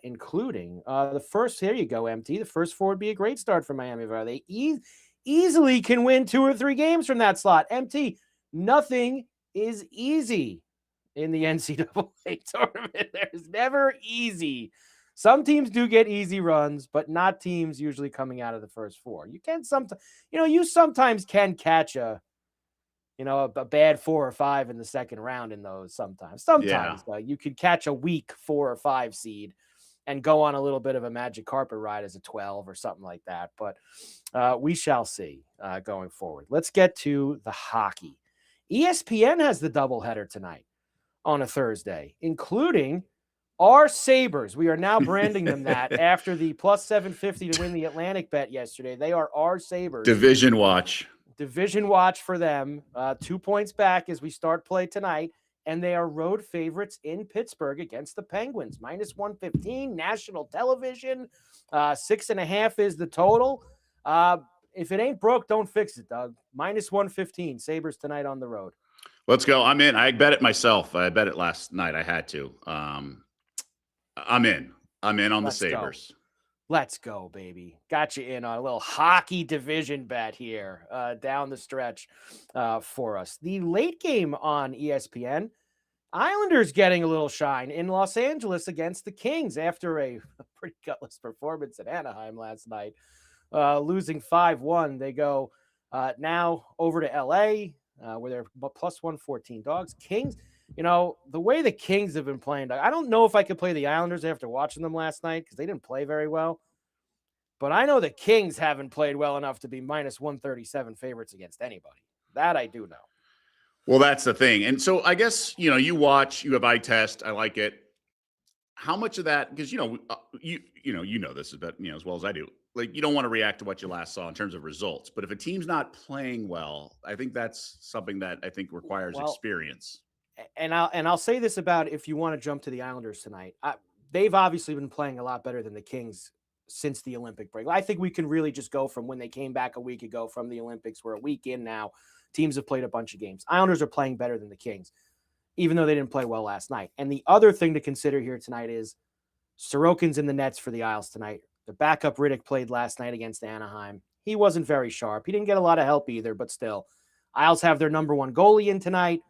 A: including the first. Here you go, MT. The first 4 would be a great start for Miami. They easily can win 2 or 3 games from that slot. MT, nothing is easy in the NCAA tournament. There's never easy. Some teams do get easy runs, but not teams usually coming out of the first 4. You can sometimes, you sometimes can catch a bad 4 or 5 in the second round in those sometimes. You could catch a weak 4 or 5 seed and go on a little bit of a magic carpet ride as a 12 or something like that. But we shall see going forward. Let's get to the hockey. ESPN has the doubleheader tonight on a Thursday, including our Sabres. We are now branding them that after the plus 750 to win the Atlantic bet yesterday. They are our Sabres.
B: Division watch
A: For them. 2 points back as we start play tonight. And they are road favorites in Pittsburgh against the Penguins. Minus 115, national television. 6.5 is the total. If it ain't broke, don't fix it, Doug. Minus 115, Sabres tonight on the road.
B: Let's go. I'm in. I bet it myself. I bet it last night. I had to. I'm in on the Sabres.
A: Let's go, baby. Got you in on a little hockey division bet here down the stretch for us. The late game on ESPN, Islanders getting a little shine in Los Angeles against the Kings after a pretty gutless performance at Anaheim last night, losing 5-1. They go now over to LA where they're plus 114 dogs. Kings, the way the Kings have been playing, I don't know if I could play the Islanders after watching them last night because they didn't play very well. But I know the Kings haven't played well enough to be minus 137 favorites against anybody. That I do know.
B: Well, that's the thing. And so I guess, you watch, you have eye test. I like it. How much of that, because, you know this as well as I do. Like, you don't want to react to what you last saw in terms of results. But if a team's not playing well, I think that's something that I think requires experience.
A: And I'll say this about if you want to jump to the Islanders tonight. They've obviously been playing a lot better than the Kings since the Olympic break. I think we can really just go from when they came back a week ago from the Olympics. We're a week in now. Teams have played a bunch of games. Islanders are playing better than the Kings, even though they didn't play well last night. And the other thing to consider here tonight is Sorokin's in the nets for the Isles tonight. The backup Riddick played last night against Anaheim. He wasn't very sharp. He didn't get a lot of help either, but still. Isles have their number 1 goalie in tonight.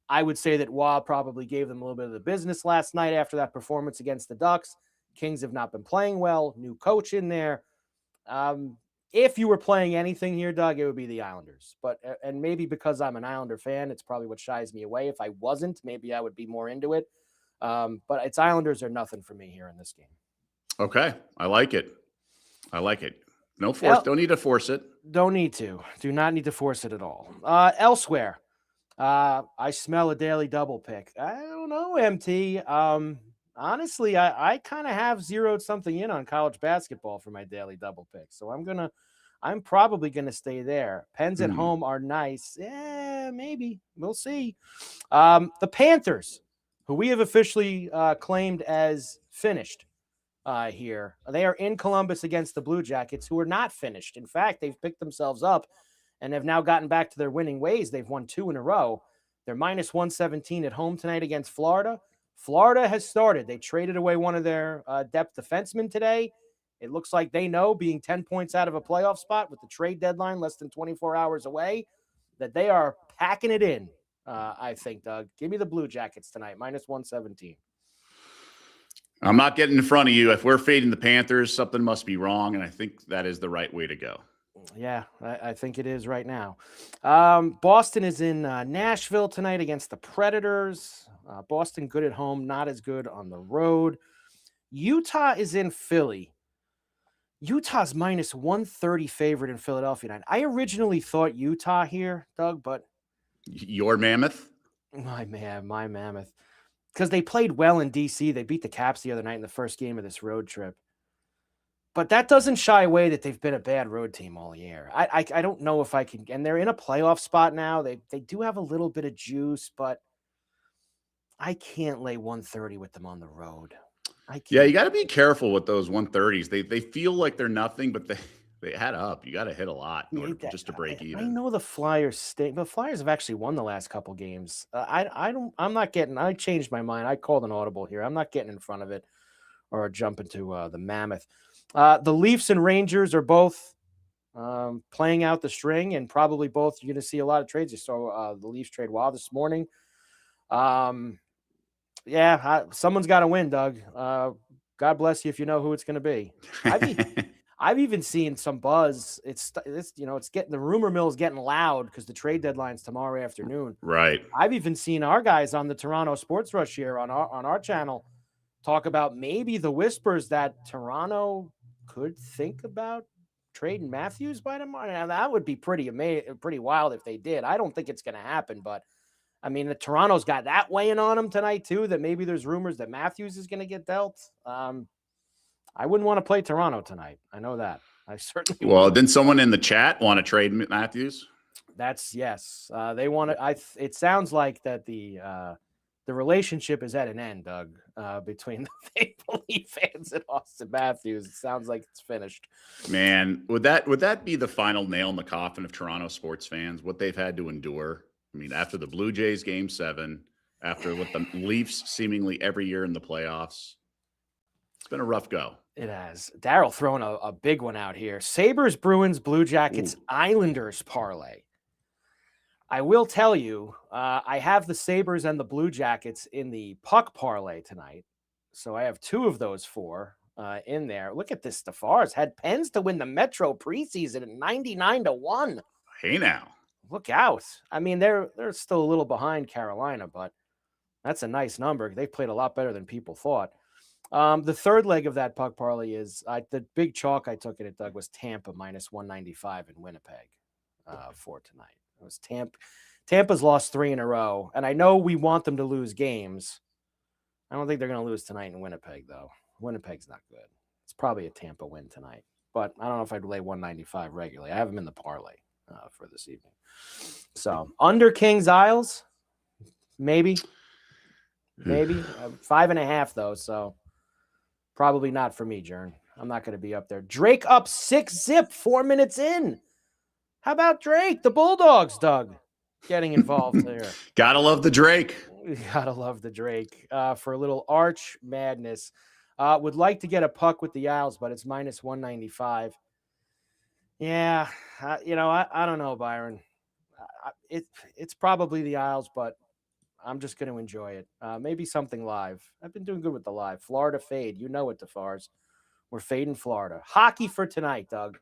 A: I would say that Waugh probably gave them a little bit of the business last night after that performance against the Ducks. Kings have not been playing well. New coach in there. If you were playing anything here, Doug, it would be the Islanders. And maybe because I'm an Islander fan, it's probably what shies me away. If I wasn't, maybe I would be more into it. But it's Islanders or nothing for me here in this game.
B: Okay. I like it. No force. Don't need to force it.
A: Don't need to. Do not need to force it at all. Elsewhere, I smell a daily double pick. I don't know, MT. Honestly, I kind of have zeroed something in on college basketball for my daily double pick. So I'm probably going to stay there. Pens at home are nice. Yeah, maybe. We'll see. The Panthers, who we have officially claimed as finished here. They are in Columbus against the Blue Jackets, who are not finished. In fact, they've picked themselves up and have now gotten back to their winning ways. They've won 2 in a row. They're minus 117 at home tonight against Florida. Florida has started. They traded away one of their depth defensemen today. It looks like they know, being 10 points out of a playoff spot with the trade deadline less than 24 hours away, that they are packing it in, I think, Doug. Give me the Blue Jackets tonight, minus 117.
B: I'm not getting in front of you. If we're fading the Panthers, something must be wrong, and I think that is the right way to go.
A: Yeah, I think it is right now. Boston is in Nashville tonight against the Predators. Boston good at home, not as good on the road. Utah is in Philly. Utah's minus 130 favorite in Philadelphia tonight. I originally thought Utah here, Doug, but
B: your Mammoth?
A: My Mammoth. Because they played well in D.C. They beat the Caps the other night in the first game of this road trip. But that doesn't shy away that they've been a bad road team all year. I don't know if I can, and they're in a playoff spot now. They do have a little bit of juice, but I can't lay 130 with them on the road.
B: Yeah, you got to be careful with those 130s. They feel like they're nothing, but they add up. You got to hit a lot in order just to break even.
A: I know the Flyers stink. The Flyers have actually won the last couple games. I'm not getting. I changed my mind. I called an audible here. I'm not getting in front of it or jumping to the Mammoth. The Leafs and Rangers are both playing out the string, and probably both you're going to see a lot of trades. You saw the Leafs trade Wild this morning. Someone's got to win, Doug. God bless you if you know who it's going to be. I've even seen some buzz. It's getting the rumor mill is getting loud because the trade deadline's tomorrow afternoon.
B: Right.
A: I've even seen our guys on the Toronto Sports Rush here on our channel talk about maybe the whispers that Toronto could think about trading Matthews by tomorrow. Now, that would be pretty amazing, pretty wild if they did. I don't think it's going to happen, but I mean, the Toronto's got that weighing on them tonight too. That maybe there's rumors that Matthews is going to get dealt. I wouldn't want to play Toronto tonight. I know that. I certainly.
B: Well, didn't someone in the chat want to trade Matthews?
A: That's yes. They want to. It sounds like that the relationship is at an end, Doug, between the Maple Leaf fans and Austin Matthews. It sounds like it's finished.
B: Man, would that be the final nail in the coffin of Toronto sports fans? What they've had to endure. I mean, after the Blue Jays Game 7, after what the Leafs seemingly every year in the playoffs, it's been a rough go.
A: It has. Daryl throwing a big one out here. Sabres, Bruins, Blue Jackets, Islanders parlay. I will tell you, I have the Sabres and the Blue Jackets in the puck parlay tonight. So I have 2 of those 4 in there. Look at this. Stafars had Pens to win the Metro preseason at 99-1.
B: Hey now.
A: Look out. I mean, they're still a little behind Carolina, but that's a nice number. They played a lot better than people thought. The third leg of that puck parlay is the big chalk I took in it, Doug, was Tampa minus 195 in Winnipeg for tonight. It was Tampa's lost 3 in a row, and I know we want them to lose games. I don't think they're going to lose tonight in Winnipeg, though. Winnipeg's not good. It's probably a Tampa win tonight, but I don't know if I'd lay 195 regularly. I have them in the parlay for this evening. So under Kings Isles, maybe 5.5 though. So probably not for me, Jern. I'm not going to be up there. Drake up 6-0, 4 minutes in. How about Drake? The Bulldogs, Doug, getting involved there.
B: Gotta love the Drake.
A: Gotta love the Drake for a little arch madness. Would like to get a puck with the Isles, but it's minus 195. Yeah, I don't know, Byron. It's probably the Isles, but I'm just going to enjoy it. Maybe something live. I've been doing good with the live. Florida fade. You know it, DeFars. We're fading Florida. Hockey for tonight, Doug,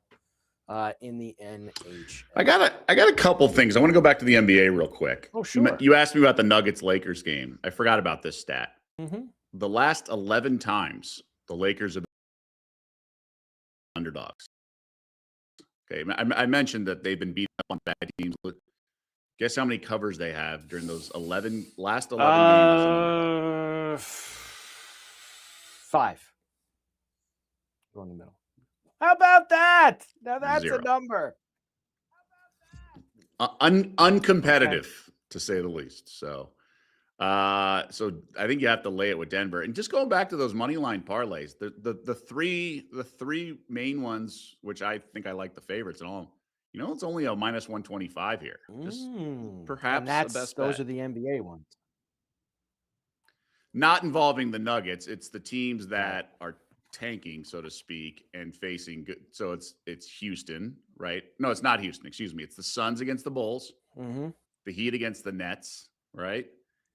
A: in the NHL.
B: I got a couple things. I want to go back to the NBA real quick.
A: Oh, sure.
B: You asked me about the Nuggets-Lakers game. I forgot about this stat.
A: Mm-hmm.
B: The last 11 times the Lakers have been underdogs. Okay, I mentioned that they've been beaten up on bad teams. Guess how many covers they have during those last 11 games?
A: 5. Go in the middle. How about that? Now that's
B: 0.
A: a number.
B: Uncompetitive, to say the least. So I think you have to lay it with Denver. And just going back to those money line parlays, the three main ones, which I think I like the favorites and all. It's only a minus 125 here. Just perhaps the best
A: those
B: bet.
A: are the NBA ones.
B: Not involving the Nuggets. It's the teams that are tanking, so to speak, and facing good. So it's Houston, right? No, it's not Houston. Excuse me. It's the Suns against the Bulls, the Heat against the Nets, right?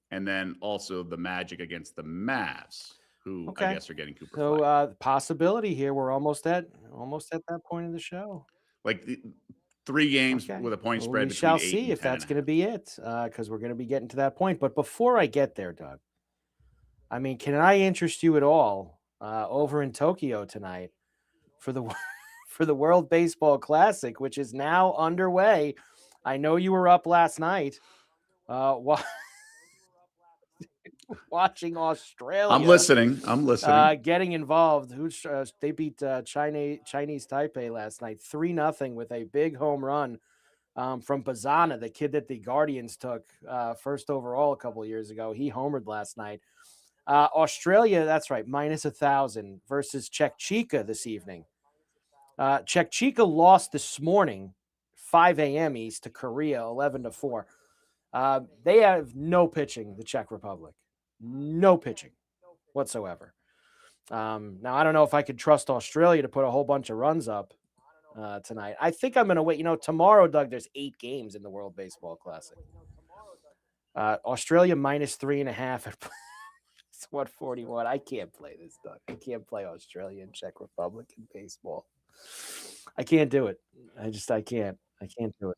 B: And then also the Magic against the Mavs, who I guess are getting Cooper.
A: So possibility here. We're almost at that point in the show.
B: Like 3 games with a point spread.
A: We shall see if that's going to be it, because we're going to be getting to that point. But before I get there, Doug, I mean, can I interest you at all over in Tokyo tonight for the World Baseball Classic, which is now underway? I know you were up last night watching Australia.
B: I'm listening.
A: Getting involved. They beat Chinese Taipei last night 3-0 with a big home run from Bazana, the kid that the Guardians took first overall a couple of years ago. He homered last night. Australia, that's right, minus 1,000 versus Czechia this evening. Czechia lost this morning, 5 a.m. East to Korea, 11-4. They have no pitching, the Czech Republic. No pitching whatsoever. Now, I don't know if I could trust Australia to put a whole bunch of runs up tonight. I think I'm going to wait. Tomorrow, Doug, there's 8 games in the World Baseball Classic. Australia minus 3.5 at 141. I can't play this, Doug. I can't play Australia and Czech Republic in baseball. I can't do it. I can't. I can't do it.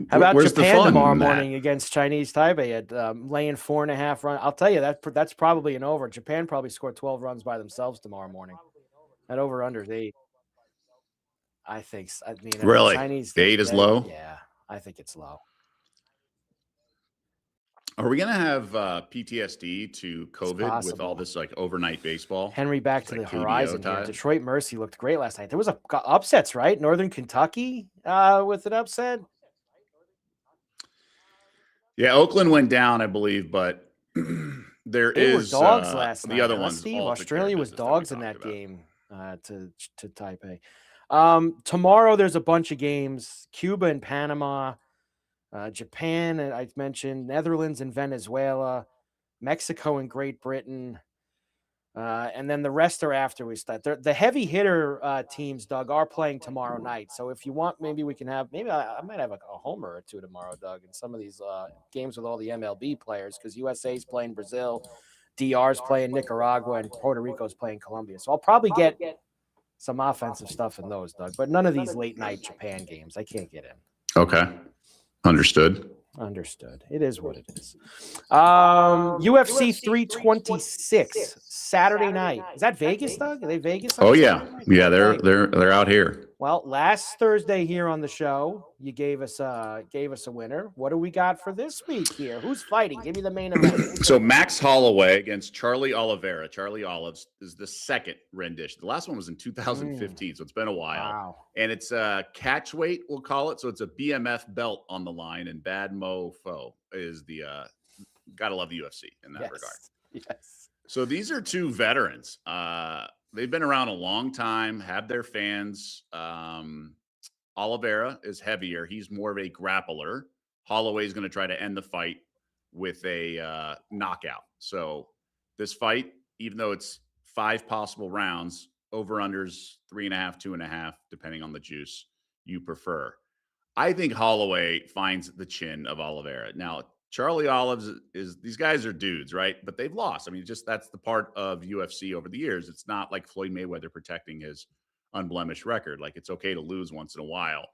A: How about Japan tomorrow morning against Chinese Taipei at laying 4.5 runs? I'll tell you, that's probably an over. Japan probably scored 12 runs by themselves tomorrow morning. That over-under is 8. I think.
B: Really?
A: Chinese,
B: the 8 is low?
A: Yeah, I think it's low.
B: Are we going to have PTSD to COVID with all this overnight baseball?
A: Henry back to the horizon here. Detroit Mercy looked great last night. There was upsets, right? Northern Kentucky with an upset.
B: Yeah, Oakland went down, I believe, but they
A: were dogs last night.
B: The other ones,
A: Steve, Australia was dogs in that game to Taipei. Tomorrow there's a bunch of games. Cuba and Panama. Japan, I mentioned, Netherlands and Venezuela, Mexico and Great Britain, and then the rest are after we start. The heavy hitter teams, Doug, are playing tomorrow night. So if you want, maybe we can have, I might have a homer or two tomorrow, Doug, in some of these games with all the MLB players, because USA's playing Brazil, DR's playing Nicaragua, and Puerto Rico's playing Colombia. So I'll probably get some offensive stuff in those, Doug, but none of these late night Japan games. I can't get in.
B: Okay. Understood.
A: It is what it is. UFC 326 Saturday night. Is that Vegas, Doug? Are they Vegas?
B: Oh yeah, yeah. They're out here.
A: Well, last Thursday here on the show, you gave us a winner. What do we got for this week here? Who's fighting? Give me the main event.
B: So Max Holloway against Charlie Oliveira. Charlie Olives is the second rendition. The last one was in 2015, so it's been a while.
A: Wow.
B: And it's catch weight, we'll call it. So it's a BMF belt on the line, and Bad Mofo is the gotta love the UFC in that regard.
A: Yes.
B: So these are two veterans. They've been around a long time, have their fans. Oliveira is heavier. He's more of a grappler. Holloway is going to try to end the fight with a knockout. So this fight, even though it's 5 possible rounds, over-unders 3.5, 2.5, depending on the juice you prefer. I think Holloway finds the chin of Oliveira. Now, Charlie Olives these guys are dudes, right? But they've lost. I mean, that's the part of UFC over the years. It's not like Floyd Mayweather protecting his unblemished record. Like, it's okay to lose once in a while.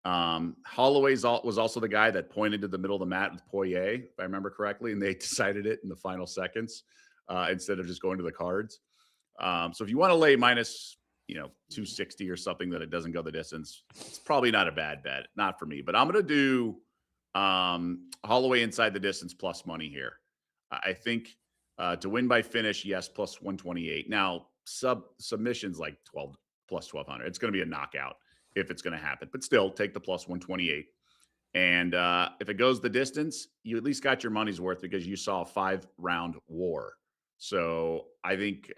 B: Holloway was also the guy that pointed to the middle of the mat with Poirier, if I remember correctly, and they decided it in the final seconds instead of just going to the cards. So if you want to lay minus, 260 or something that it doesn't go the distance, it's probably not a bad bet. Not for me, but I'm going to do Holloway inside the distance plus money here. I think to win by finish, yes, plus 128. Now, submissions like 12 plus 1,200. It's going to be a knockout if it's going to happen, but still take the plus 128. And if it goes the distance, you at least got your money's worth because you saw a 5-round war. So I think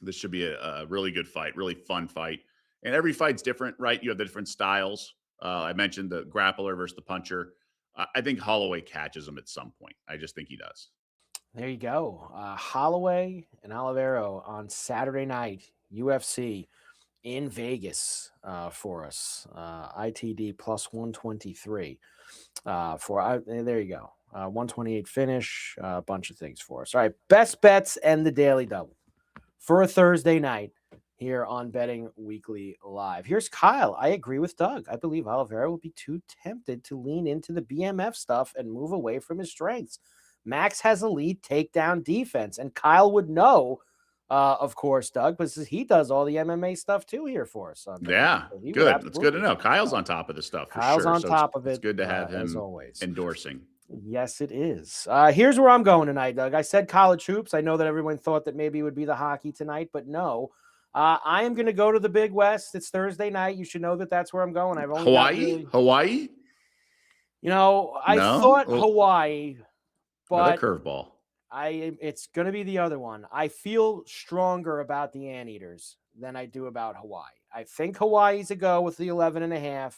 B: this should be a really good fight, really fun fight. And every fight's different, right? You have the different styles. I mentioned the grappler versus the puncher. I think Holloway catches him at some point. I just think he does.
A: There you go. Holloway and Oliveira on Saturday night, UFC in Vegas for us. ITD plus 123. There you go. 128 finish, a bunch of things for us. All right, best bets and the daily double for a Thursday night here on Betting Weekly Live. Here's Kyle. I agree with Doug. I believe Oliveira will be too tempted to lean into the BMF stuff and move away from his strengths. Max has a lead takedown defense, and Kyle would know, of course, Doug, because he does all the MMA stuff too here for us.
B: Yeah, so good. That's good to know. Kyle's on top of this stuff.
A: Kyle's on top of it.
B: It's good to have him
A: as always
B: endorsing.
A: Yes, it is. Here's where I'm going tonight, Doug. I said college hoops. I know that everyone thought that maybe it would be the hockey tonight, but no. I am going to go to the Big West. It's Thursday night. You should know that that's where I'm going. I've only
B: Hawaii.
A: I thought Hawaii. But
B: curveball.
A: It's going to be the other one. I feel stronger about the Anteaters than I do about Hawaii. I think Hawaii's a go with the 11.5.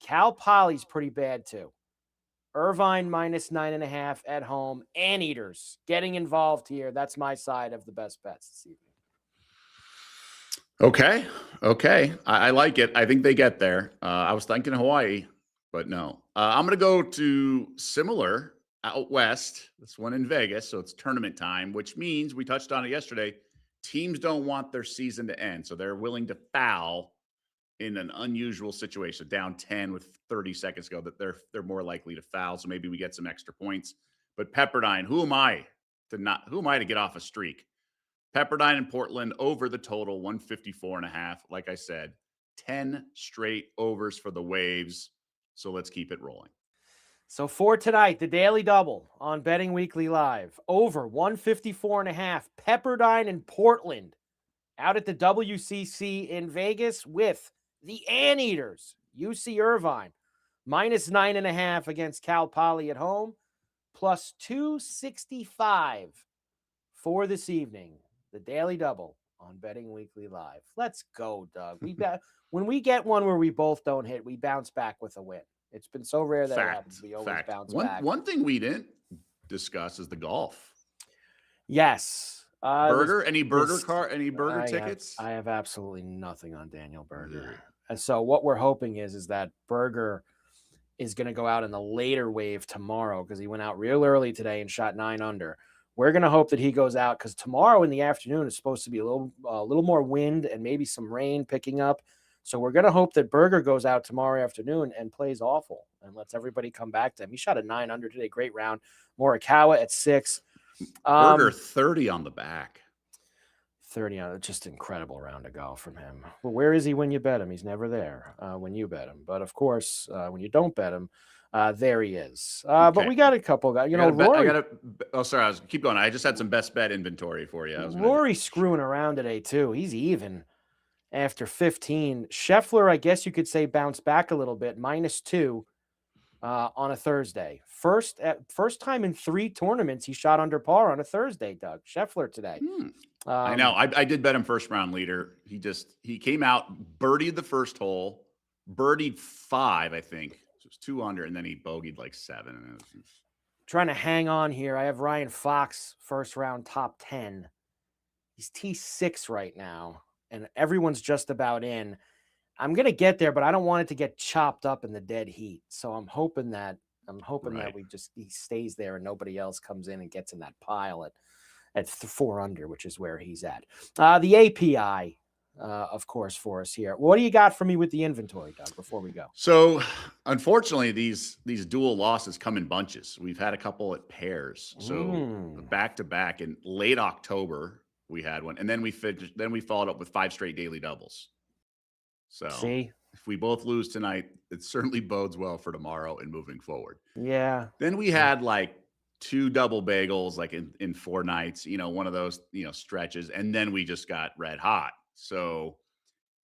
A: Cal Poly's pretty bad too. Irvine minus 9.5 at home. Anteaters getting involved here. That's my side of the best bets this evening.
B: Okay. I like it. I think they get there. I was thinking Hawaii, but no. I'm going to go to similar out west. This one in Vegas. So it's tournament time, which means we touched on it yesterday. Teams don't want their season to end. So they're willing to foul in an unusual situation, down 10 with 30 seconds to go, that they're more likely to foul. So maybe we get some extra points. But Pepperdine, who am I to get off a streak? Pepperdine and Portland over the total, 154.5. Like I said, 10 straight overs for the Waves. So let's keep it rolling.
A: So for tonight, the Daily Double on Betting Weekly Live, over 154.5. Pepperdine and Portland out at the WCC in Vegas with the Anteaters, UC Irvine, minus 9.5 against Cal Poly at home, plus 265 for this evening. The Daily Double on Betting Weekly Live. Let's go, Doug. When we get one where we both don't hit, we bounce back with a win. It's been so rare that it happens. We always bounce back.
B: One thing we didn't discuss is the golf.
A: Yes.
B: Any Burger tickets?
A: I have absolutely nothing on Daniel Berger. Yeah. And so what we're hoping is that Berger is going to go out in the later wave tomorrow because he went out real early today and shot 9 under. We're going to hope that he goes out because tomorrow in the afternoon is supposed to be a little more wind and maybe some rain picking up. So we're going to hope that Berger goes out tomorrow afternoon and plays awful and lets everybody come back to him. He shot a 9 under today. Great round. Morikawa at 6.
B: Berger 30 on the back.
A: 30 on just incredible round of golf from him. Well, where is he when you bet him? He's never there when you bet him. But of course, when you don't bet him, there he is. Okay. But we got a couple guys. Rory.
B: Keep going. I just had some best bet inventory for you.
A: Rory's screwing around today too. He's even after 15. Scheffler, I guess you could say, bounced back a little bit, -2 on a Thursday. First time in 3 tournaments he shot under par on a Thursday. Doug Scheffler today.
B: I know. I did bet him first round leader. He came out, birdied the first hole, birdied 5, I think. So it was 2 under, and then he bogeyed like 7. And it was
A: trying to hang on here. I have Ryan Fox first round top 10. He's T6 right now, and everyone's just about in. I'm gonna get there, but I don't want it to get chopped up in the dead heat. So I'm hoping that he stays there and nobody else comes in and gets in that pile at 4 under, which is where he's at. The API, of course, for us here. What do you got for me with the inventory, Doug, before we go?
B: So, unfortunately, these dual losses come in bunches. We've had a couple at pairs. So, back-to-back in late October, we had one. And then we followed up with 5 straight daily doubles. So, if we both lose tonight, it certainly bodes well for tomorrow and moving forward.
A: Yeah.
B: Then we had like 2 double bagels, like in 4 nights, one of those, stretches. And then we just got red hot. So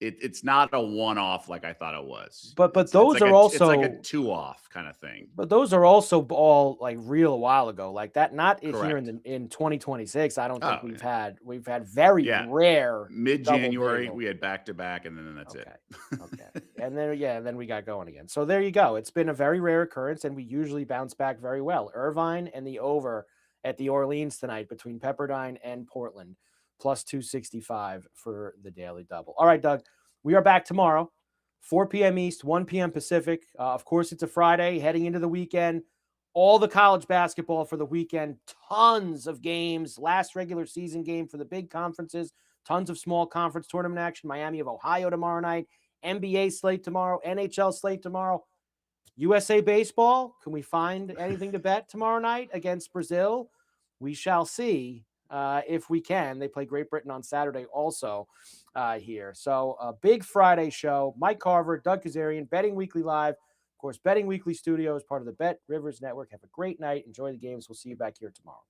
B: it's not a one-off like I thought it was.
A: But those are also
B: it's like a 2-off kind of thing.
A: But those are also all like real a while ago, like that. Not
B: Correct.
A: Here in 2026. I don't think we've had very rare.
B: Mid-January we had back-to-back, and then that's it.
A: Okay, and then we got going again. So there you go. It's been a very rare occurrence, and we usually bounce back very well. Irvine and the over at the Orleans tonight between Pepperdine and Portland. Plus 265 for the Daily Double. All right, Doug, we are back tomorrow, 4 p.m. East, 1 p.m. Pacific. Of course, it's a Friday heading into the weekend. All the college basketball for the weekend. Tons of games. Last regular season game for the big conferences. Tons of small conference tournament action. Miami of Ohio tomorrow night. NBA slate tomorrow. NHL slate tomorrow. USA baseball. Can we find anything to bet tomorrow night against Brazil? We shall see. If we can. They play Great Britain on Saturday also here. So a big Friday show. Mike Carver, Doug Kezirian, Betting Weekly Live. Of course, Betting Weekly Studio is part of the Bet Rivers Network. Have a great night. Enjoy the games. We'll see you back here tomorrow.